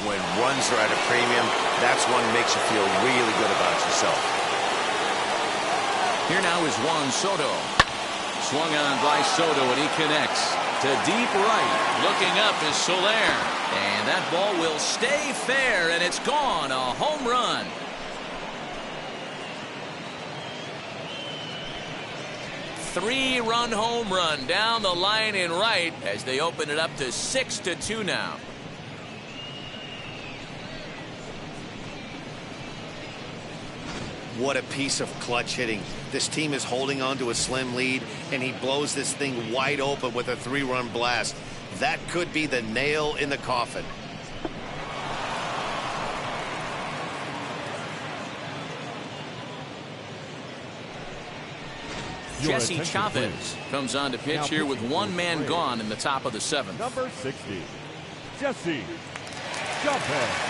When runs are at a premium, that's one that makes you feel really good about yourself. Here now is Juan Soto. Swung on by Soto, and he connects to deep right. Looking up is Soler. And that ball will stay fair, and it's gone. A home run. Three-run home run down the line in right as they open it up to 6-2 now. What a piece of clutch hitting. This team is holding on to a slim lead, and he blows this thing wide open with a three-run blast. That could be the nail in the coffin. Jesse Chavez comes on to pitch here with one man gone in the top of the seventh. Number 60, Jesse Chavez.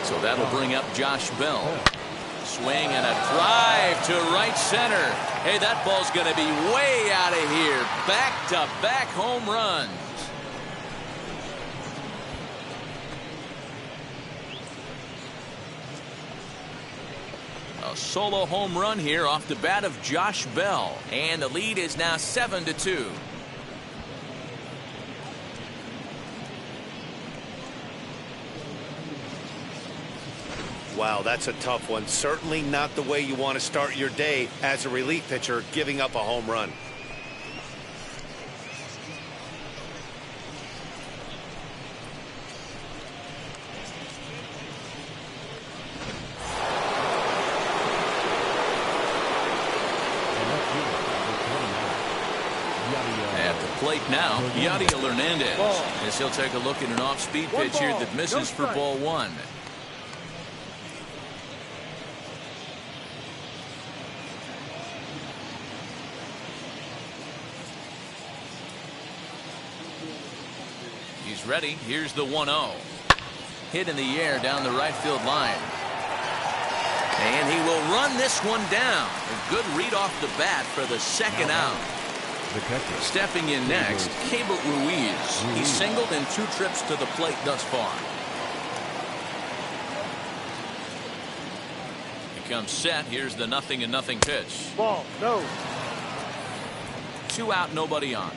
So that'll bring up Josh Bell. Swing and a drive to right center. Hey, that ball's going to be way out of here. Back-to-back home runs. A solo home run here off the bat of Josh Bell. And the lead is now 7-2. Wow, that's a tough one. Certainly not the way you want to start your day as a relief pitcher, giving up a home run. At the plate now, Yadiel Hernandez. As he'll take a look at an off-speed pitch here that misses for ball one. He's ready. Here's the 1-0. Hit in the air down the right field line. And he will run this one down. A good read off the bat for the second out. Stepping in next, Keibert Ruiz. He's singled in 2 trips to the plate thus far. He comes set. Here's the 0-0 pitch. Ball, no. 2 out, nobody on.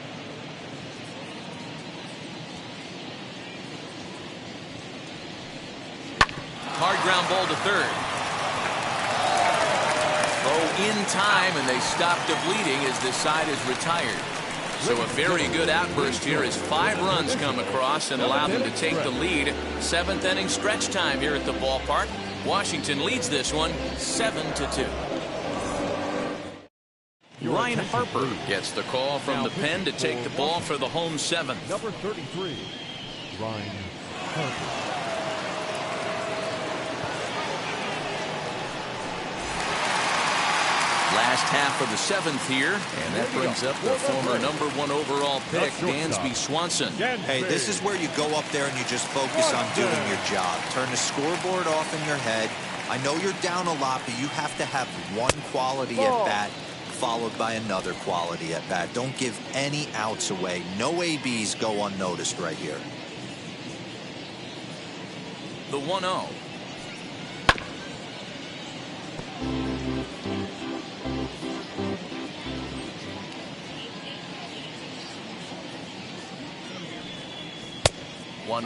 Hard ground ball to third. Throw in time, and they stop the bleeding as this side is retired. So a very good outburst here as 5 runs come across and allow them to take the lead. 7th inning stretch time here at the ballpark. Washington leads this one 7-2. Ryan Harper gets the call from the pen to take the ball for the home 7th. Number 33, Ryan Harper. Last half of the 7th here, and that brings up the former #1 overall pick, Dansby Swanson. Hey, this is where you go up there and you just focus on doing your job. Turn the scoreboard off in your head. I know you're down a lot, but you have to have one quality at bat followed by another quality at bat. Don't give any outs away. No ABs go unnoticed right here. The 1-0.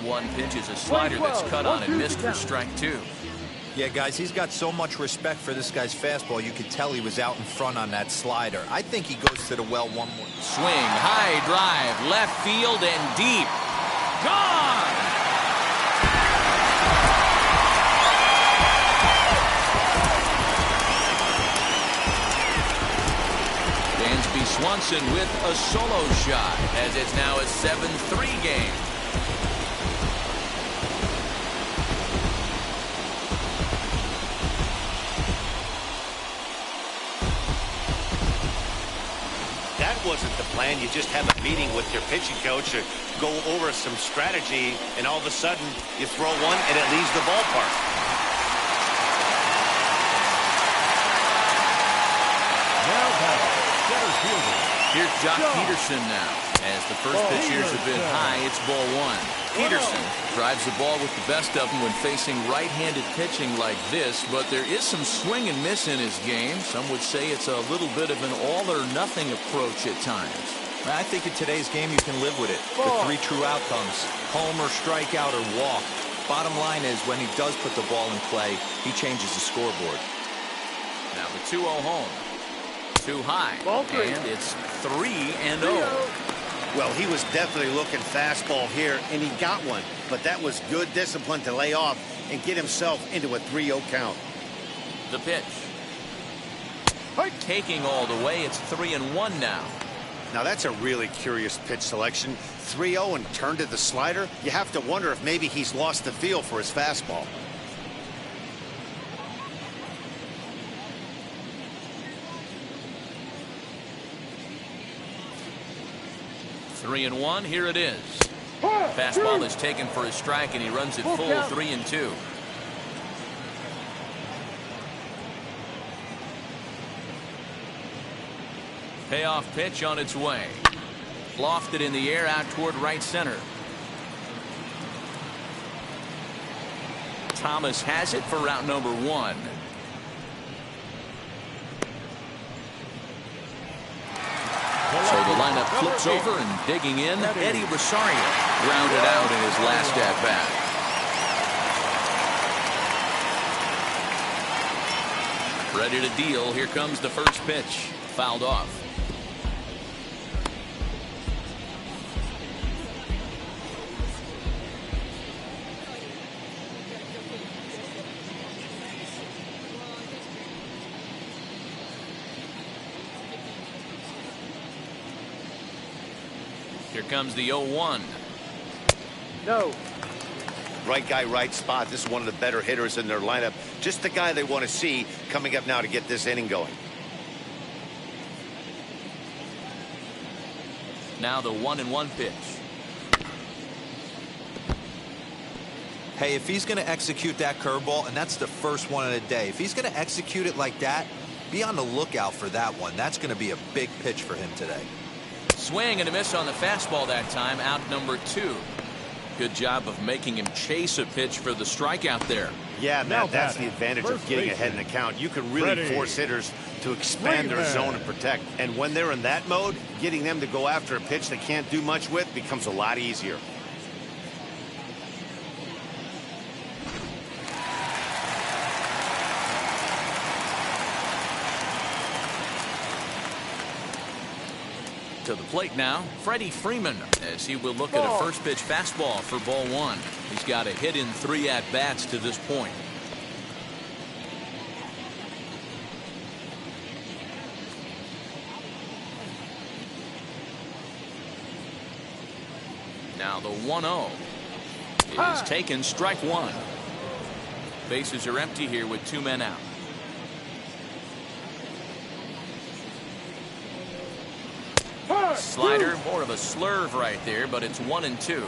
One pitch is a slider that's cut on and missed for strike 2. Yeah, guys, he's got so much respect for this guy's fastball. You could tell he was out in front on that slider. I think he goes to the well one more. Swing, high drive, left field and deep. Gone! Dansby Dansby Swanson with a solo shot, as it's now a 7-3 game. That wasn't the plan. You just have a meeting with your pitching coach to go over some strategy, and all of a sudden you throw one and it leaves the ballpark. Now batting, center fielder. Here's Jock Peterson now. As the first pitch years have been high, it's ball one. Peterson drives the ball with the best of them when facing right-handed pitching like this, but there is some swing and miss in his game. Some would say it's a little bit of an all-or-nothing approach at times. I think in today's game you can live with it. The three true outcomes: homer, strikeout, or walk. Bottom line is, when he does put the ball in play, he changes the scoreboard. Now the 2-0 home. Too high. And it's 3-0. Well, he was definitely looking fastball here, and he got one. But that was good discipline to lay off and get himself into a 3-0 count. The pitch. Taking all the way, it's 3-1 now. Now, that's a really curious pitch selection. 3-0 and turned to the slider. You have to wonder if maybe he's lost the feel for his fastball. Three and one, here it is. Fastball is taken for a strike, and he runs it full 3-2. Payoff pitch on its way. Lofted in the air out toward right center. Thomas has it for route number one. So the lineup flips over, and digging in, Eddie Rosario grounded out in his last at-bat. Ready to deal. Here comes the first pitch. Fouled off. Here comes the 0-1. No. Right guy, right spot. This is one of the better hitters in their lineup. Just the guy they want to see coming up now to get this inning going. Now the 1-1 pitch. Hey, if he's going to execute that curveball, and that's the first one of the day, if he's going to execute it like that, be on the lookout for that one. That's going to be a big pitch for him today. Swing and a miss on the fastball that time. Out number 2. Good job of making him chase a pitch for the strikeout there. Yeah, Matt, that's the advantage of getting ahead in the count. You can really force hitters to expand their zone and protect. And when they're in that mode, getting them to go after a pitch they can't do much with becomes a lot easier. To the plate now, Freddie Freeman, as he will look at a first pitch fastball for ball one. He's got a hit in 3 at-bats to this point. Now the 1-0 is taken, strike one. Bases are empty here with 2 men out. Slider, more of a slurve right there, but it's 1-2.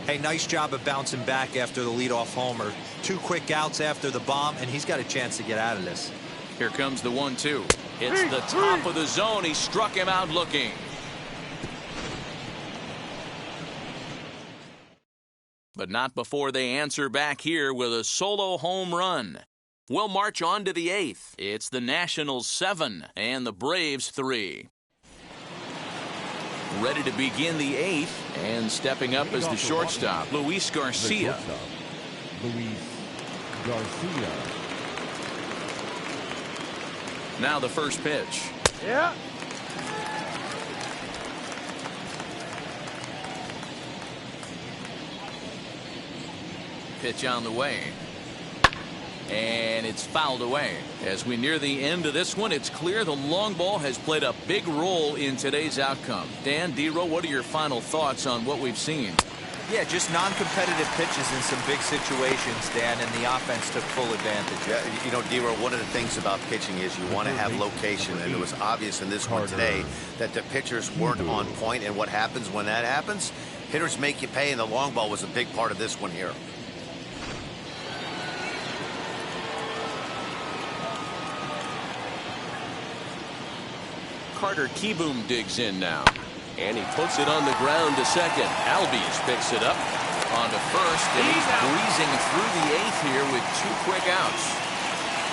Hey, nice job of bouncing back after the leadoff homer. 2 quick outs after the bomb, and he's got a chance to get out of this. Here comes the 1-2. It's the top of the zone. He struck him out looking. But not before they answer back here with a solo home run. We'll march on to the 8th. It's the Nationals 7 and the Braves 3. Ready to begin the 8th, and stepping up as the shortstop, Luis Garcia. Luis Garcia. Now the first pitch. Yeah. Pitch on the way. And it's fouled away. As we near the end of this one, it's clear the long ball has played a big role in today's outcome. Dan, D-Row, what are your final thoughts on what we've seen? Yeah, just non-competitive pitches in some big situations, Dan, and the offense took full advantage. Yeah, you know, D-Row, one of the things about pitching is you want to have location, and it was obvious in this one today that the pitchers weren't on point, and what happens when that happens? Hitters make you pay, and the long ball was a big part of this one here. Carter Kieboom digs in now. And he puts it on the ground to second. Albies picks it up onto first, and he's breezing through the eighth here with 2 quick outs.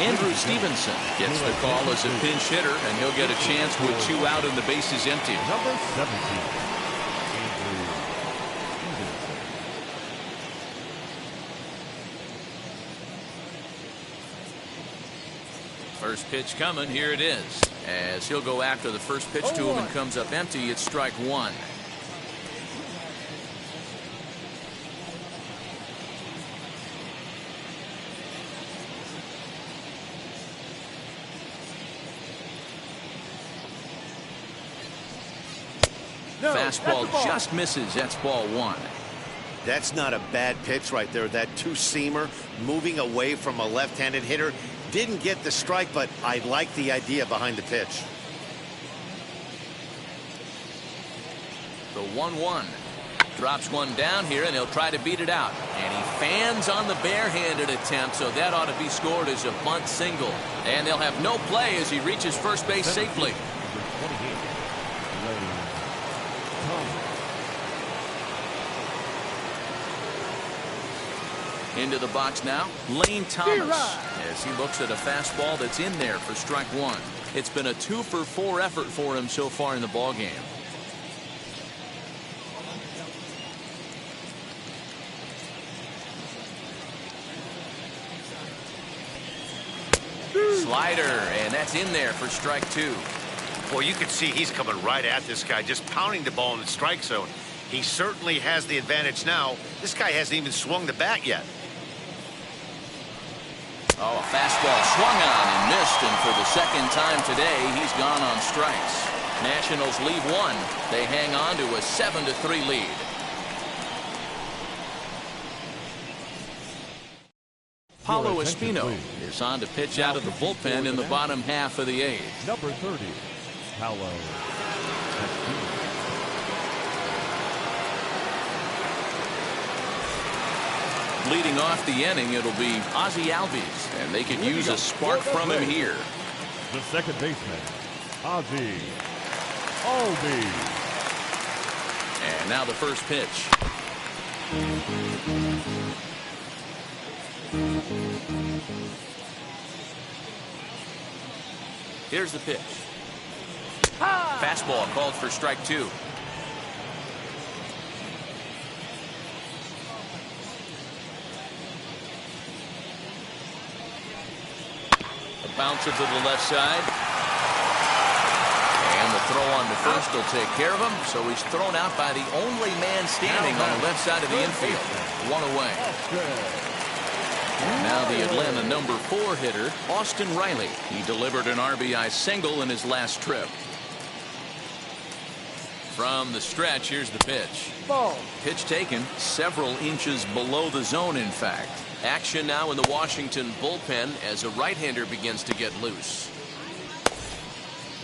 Andrew Stevenson gets the call as a pinch hitter, and he'll get a chance with 2 out and the bases empty. Number 17, Andrew Stevenson. First pitch coming. Here it is. As he'll go after the first pitch to him and comes up empty. It's strike 1. Fastball just misses. That's ball 1. That's not a bad pitch right there. That two-seamer moving away from a left-handed hitter. Didn't get the strike, but I like the idea behind the pitch. The 1-1. Drops one down here, and he'll try to beat it out. And he fans on the barehanded attempt, so that ought to be scored as a bunt single. And they'll have no play as he reaches first base safely. Into the box now, Lane Thomas, as he looks at a fastball that's in there for strike 1. It's been a 2-for-4 effort for him so far in the ballgame. Slider, and that's in there for strike 2. Well, you can see he's coming right at this guy, just pounding the ball in the strike zone. He certainly has the advantage now. This guy hasn't even swung the bat yet. Oh, a fastball swung on and missed, and for the second time today, he's gone on strikes. Nationals leave 1. They hang on to a 7-3 lead. Paulo Espino is on to pitch out of the bullpen in the bottom half of the 8th. Number 30, Paulo Espino. Leading off the inning, it'll be Ozzie Albies, and they could use a spark from him here. The second baseman, Ozzie Albies. And now the first pitch. Here's the pitch. Fastball called for strike 2. Bouncer to the left side. And the throw on to first will take care of him. So he's thrown out by the only man standing on the left side of the infield. 1 away. And now the Atlanta number 4 hitter, Austin Riley. He delivered an RBI single in his last trip. From the stretch, here's the pitch. Ball. Pitch taken several inches below the zone, in fact. Action now in the Washington bullpen as a right-hander begins to get loose.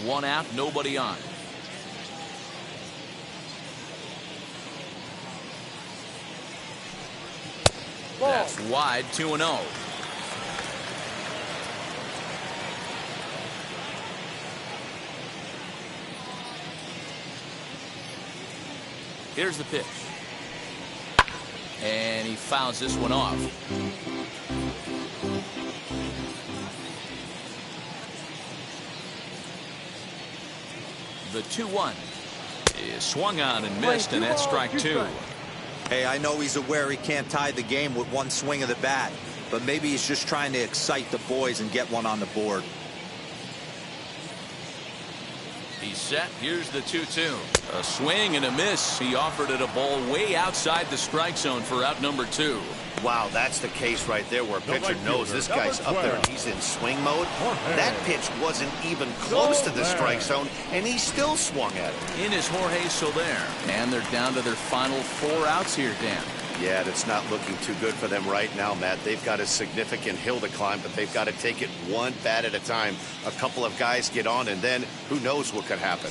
1 out, nobody on. That's wide, 2-0. Here's the pitch. And he fouls this one off. The 2-1 is swung on and missed, and that's strike 2. Hey, I know he's aware he can't tie the game with one swing of the bat, but maybe he's just trying to excite the boys and get one on the board. He's set. Here's the 2-2. A swing and a miss. He offered it a ball way outside the strike zone for out number 2. Wow, that's the case right there where a pitcher knows this guy's up there and he's in swing mode. That pitch wasn't even close to the strike zone, and he still swung at it. In is Jorge Soler, and they're down to their final 4 outs here, Dan. Yeah, it's not looking too good for them right now, Matt. They've got a significant hill to climb, but they've got to take it one bat at a time. A couple of guys get on, and then who knows what could happen.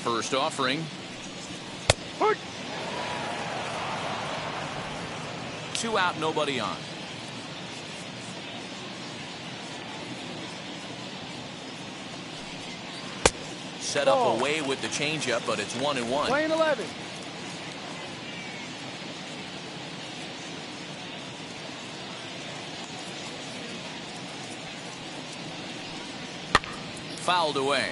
First offering. 2 out, nobody on. Set up away with the changeup, but it's 1-1. Playing 11. Fouled away.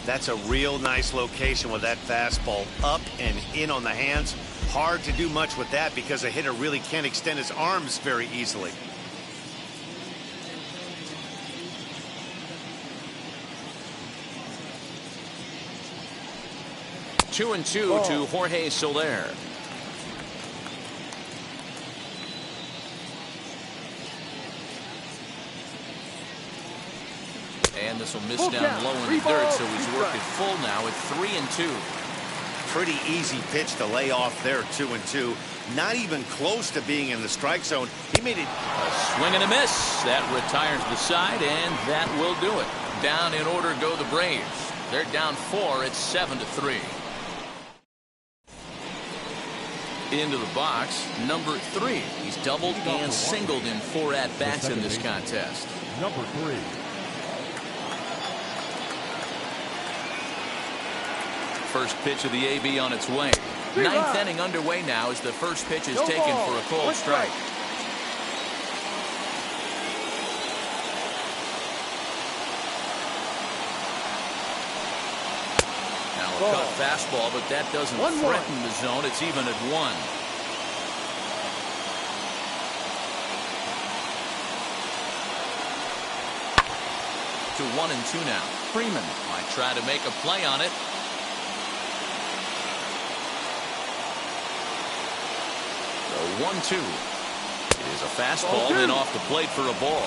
That's a real nice location with that fastball up and in on the hands. Hard to do much with that because a hitter really can't extend his arms very easily. Two and two to Jorge Soler. And this will miss down low in the third, so he's worked it full now at 3-2. Pretty easy pitch to lay off there, 2-2. Not even close to being in the strike zone. He made it. A swing and a miss. That retires the side, and that will do it. Down in order go the Braves. They're down 4. It's 7-3. Into the box, number 3. He's doubled and singled in 4 at-bats in this contest. Number 3. First pitch of the AB on its way. 9th inning underway now as the first pitch is taken for a cold strike. Now a cut fastball, but that doesn't threaten the zone. It's even at 1. To 1-2 now. Freeman might try to make a play on it. The 1-2 is a fastball and off the plate for a ball.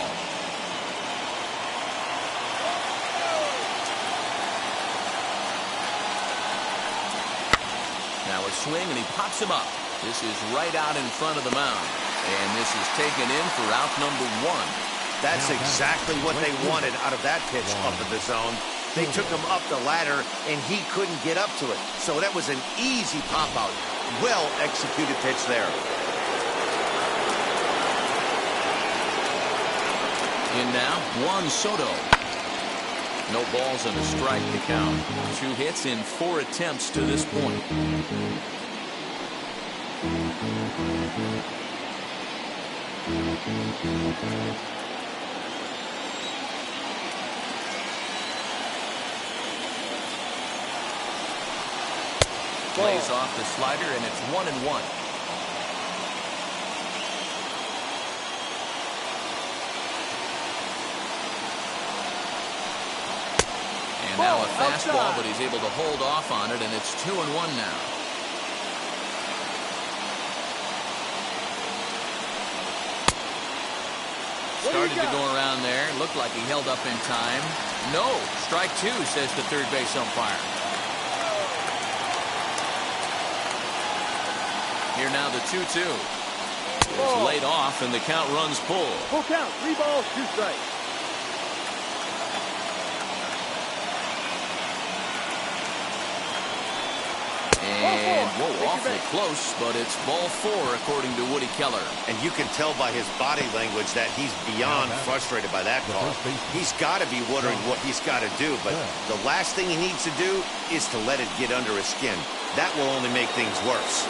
Now a swing and he pops him up. This is right out in front of the mound. And this is taken in for out number 1. That's exactly what they wanted out of that pitch up in the zone. They took him up the ladder, and he couldn't get up to it. So that was an easy pop-out. Well-executed pitch there. In now, Juan Soto. No balls and a strike to count. 2 hits in 4 attempts to this point. Plays off the slider, and it's 1-1. And now a fastball, but he's able to hold off on it, and it's 2-1 now. Started to go around there. Looked like he held up in time. No. Strike 2, says the third base umpire. Here now the 2-2. It's laid off, and the count runs full. Full count. 3 balls, 2 strikes. And, whoa, awfully close, but it's ball 4, according to Woody Keller. And you can tell by his body language that he's beyond frustrated by that call. He's got to be wondering what he's got to do, but the last thing he needs to do is to let it get under his skin. That will only make things worse.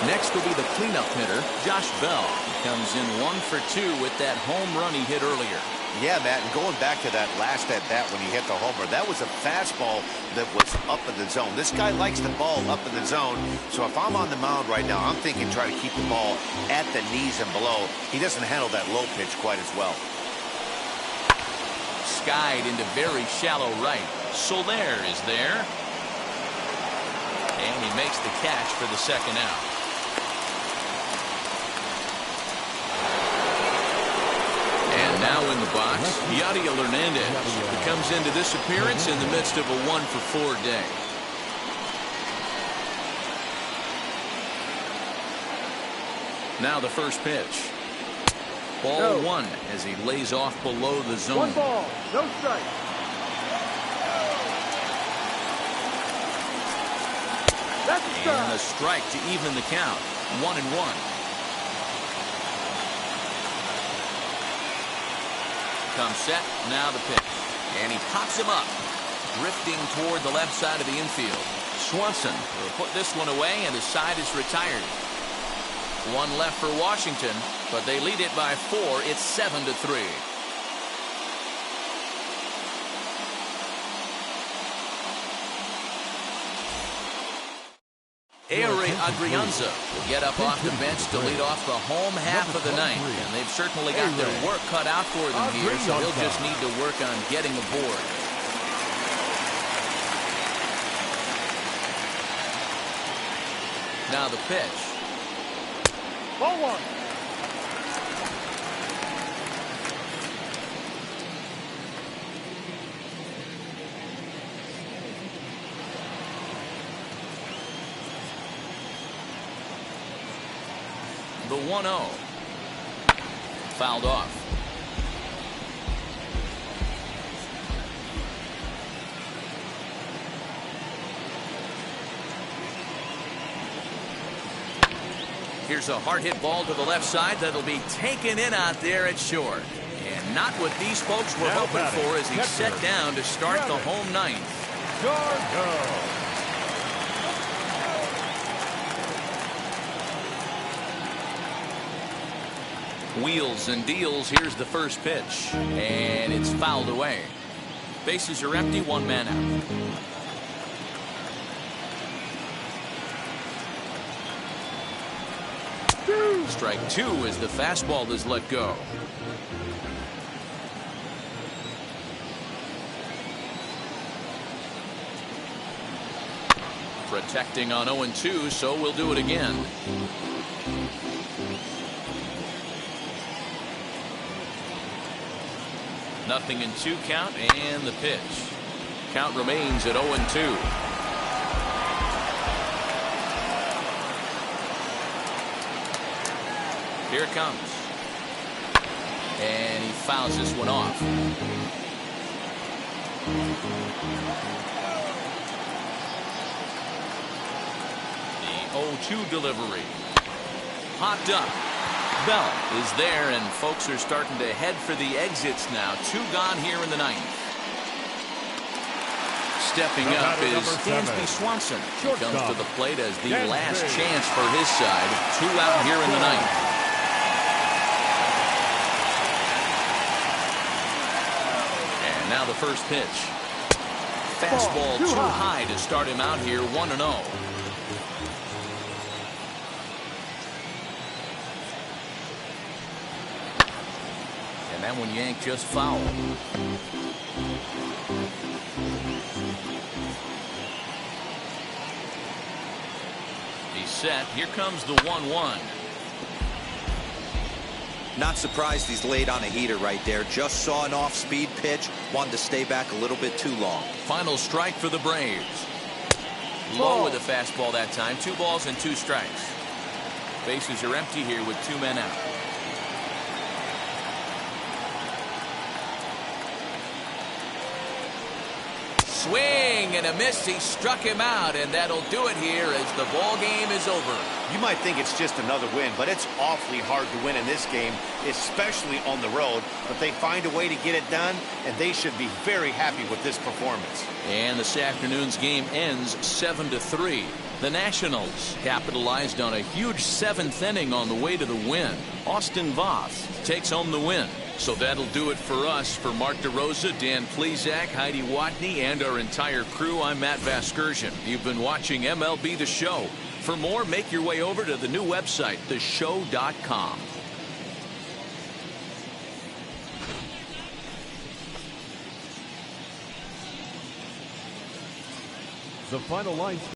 Next will be the cleanup hitter, Josh Bell. He comes in 1 for 2 with that home run he hit earlier. Yeah, Matt, and going back to that last at-bat when he hit the homer, that was a fastball that was up in the zone. This guy likes the ball up in the zone, so if I'm on the mound right now, I'm thinking try to keep the ball at the knees and below. He doesn't handle that low pitch quite as well. Skied into very shallow right. Soler is there. And he makes the catch for the second out. And now in the box, Yadier Hernandez, who comes into this appearance in the midst of a 1-for-4 day. Now the first pitch. Ball 1 as he lays off below the zone. 1 ball, no strike. That's a strike. And a strike to even the count. 1-1. Comes set. Now the pitch. And he pops him up. Drifting toward the left side of the infield. Swanson will put this one away, and the side is retired. 1 left for Washington, but they lead it by 4. It's 7-3. Eury Adrianza will get up off the bench to lead off the home half of the ninth, and they've certainly got their work cut out for them here, so they'll just need to work on getting aboard. Now the pitch. Ball 1. The 1-0. Fouled off. Here's a hard hit ball to the left side that'll be taken in out there at short. And not what these folks were hoping for as he set down to start the home ninth. Wheels and deals. Here's the first pitch, and it's fouled away. Bases are empty, 1 man out. Strike 2 as the fastball is let go. Protecting on 0-2, so we'll do it again. Nothing in 2 count, and the pitch. Count remains at 0-2. Here it comes. And he fouls this one off. The 0-2 delivery. Popped up. Bell is there, and folks are starting to head for the exits now. 2 gone here in the ninth. Stepping up is Dansby Swanson. He comes to the plate as the last chance for his side. 2 out here in the ninth. And now the first pitch. Fastball too high to start him out here, 1-0. And that one yanked just foul. He's set. Here comes the 1-1. Not surprised he's laid on a heater right there. Just saw an off-speed pitch. Wanted to stay back a little bit too long. Final strike for the Braves. Low with a fastball that time. 2 balls and 2 strikes. Bases are empty here with 2 men out. Swing and a miss. He struck him out, and that'll do it here as the ball game is over. You might think it's just another win, but it's awfully hard to win in this game, especially on the road. But they find a way to get it done, and they should be very happy with this performance. And this afternoon's game ends 7-3. The Nationals capitalized on a huge 7th inning on the way to the win. Austin Voth takes home the win. So that'll do it for us. For Mark DeRosa, Dan Plesac, Heidi Watney, and our entire crew, I'm Matt Vasgersian. You've been watching MLB The Show. For more, make your way over to the new website, theshow.com. The final line.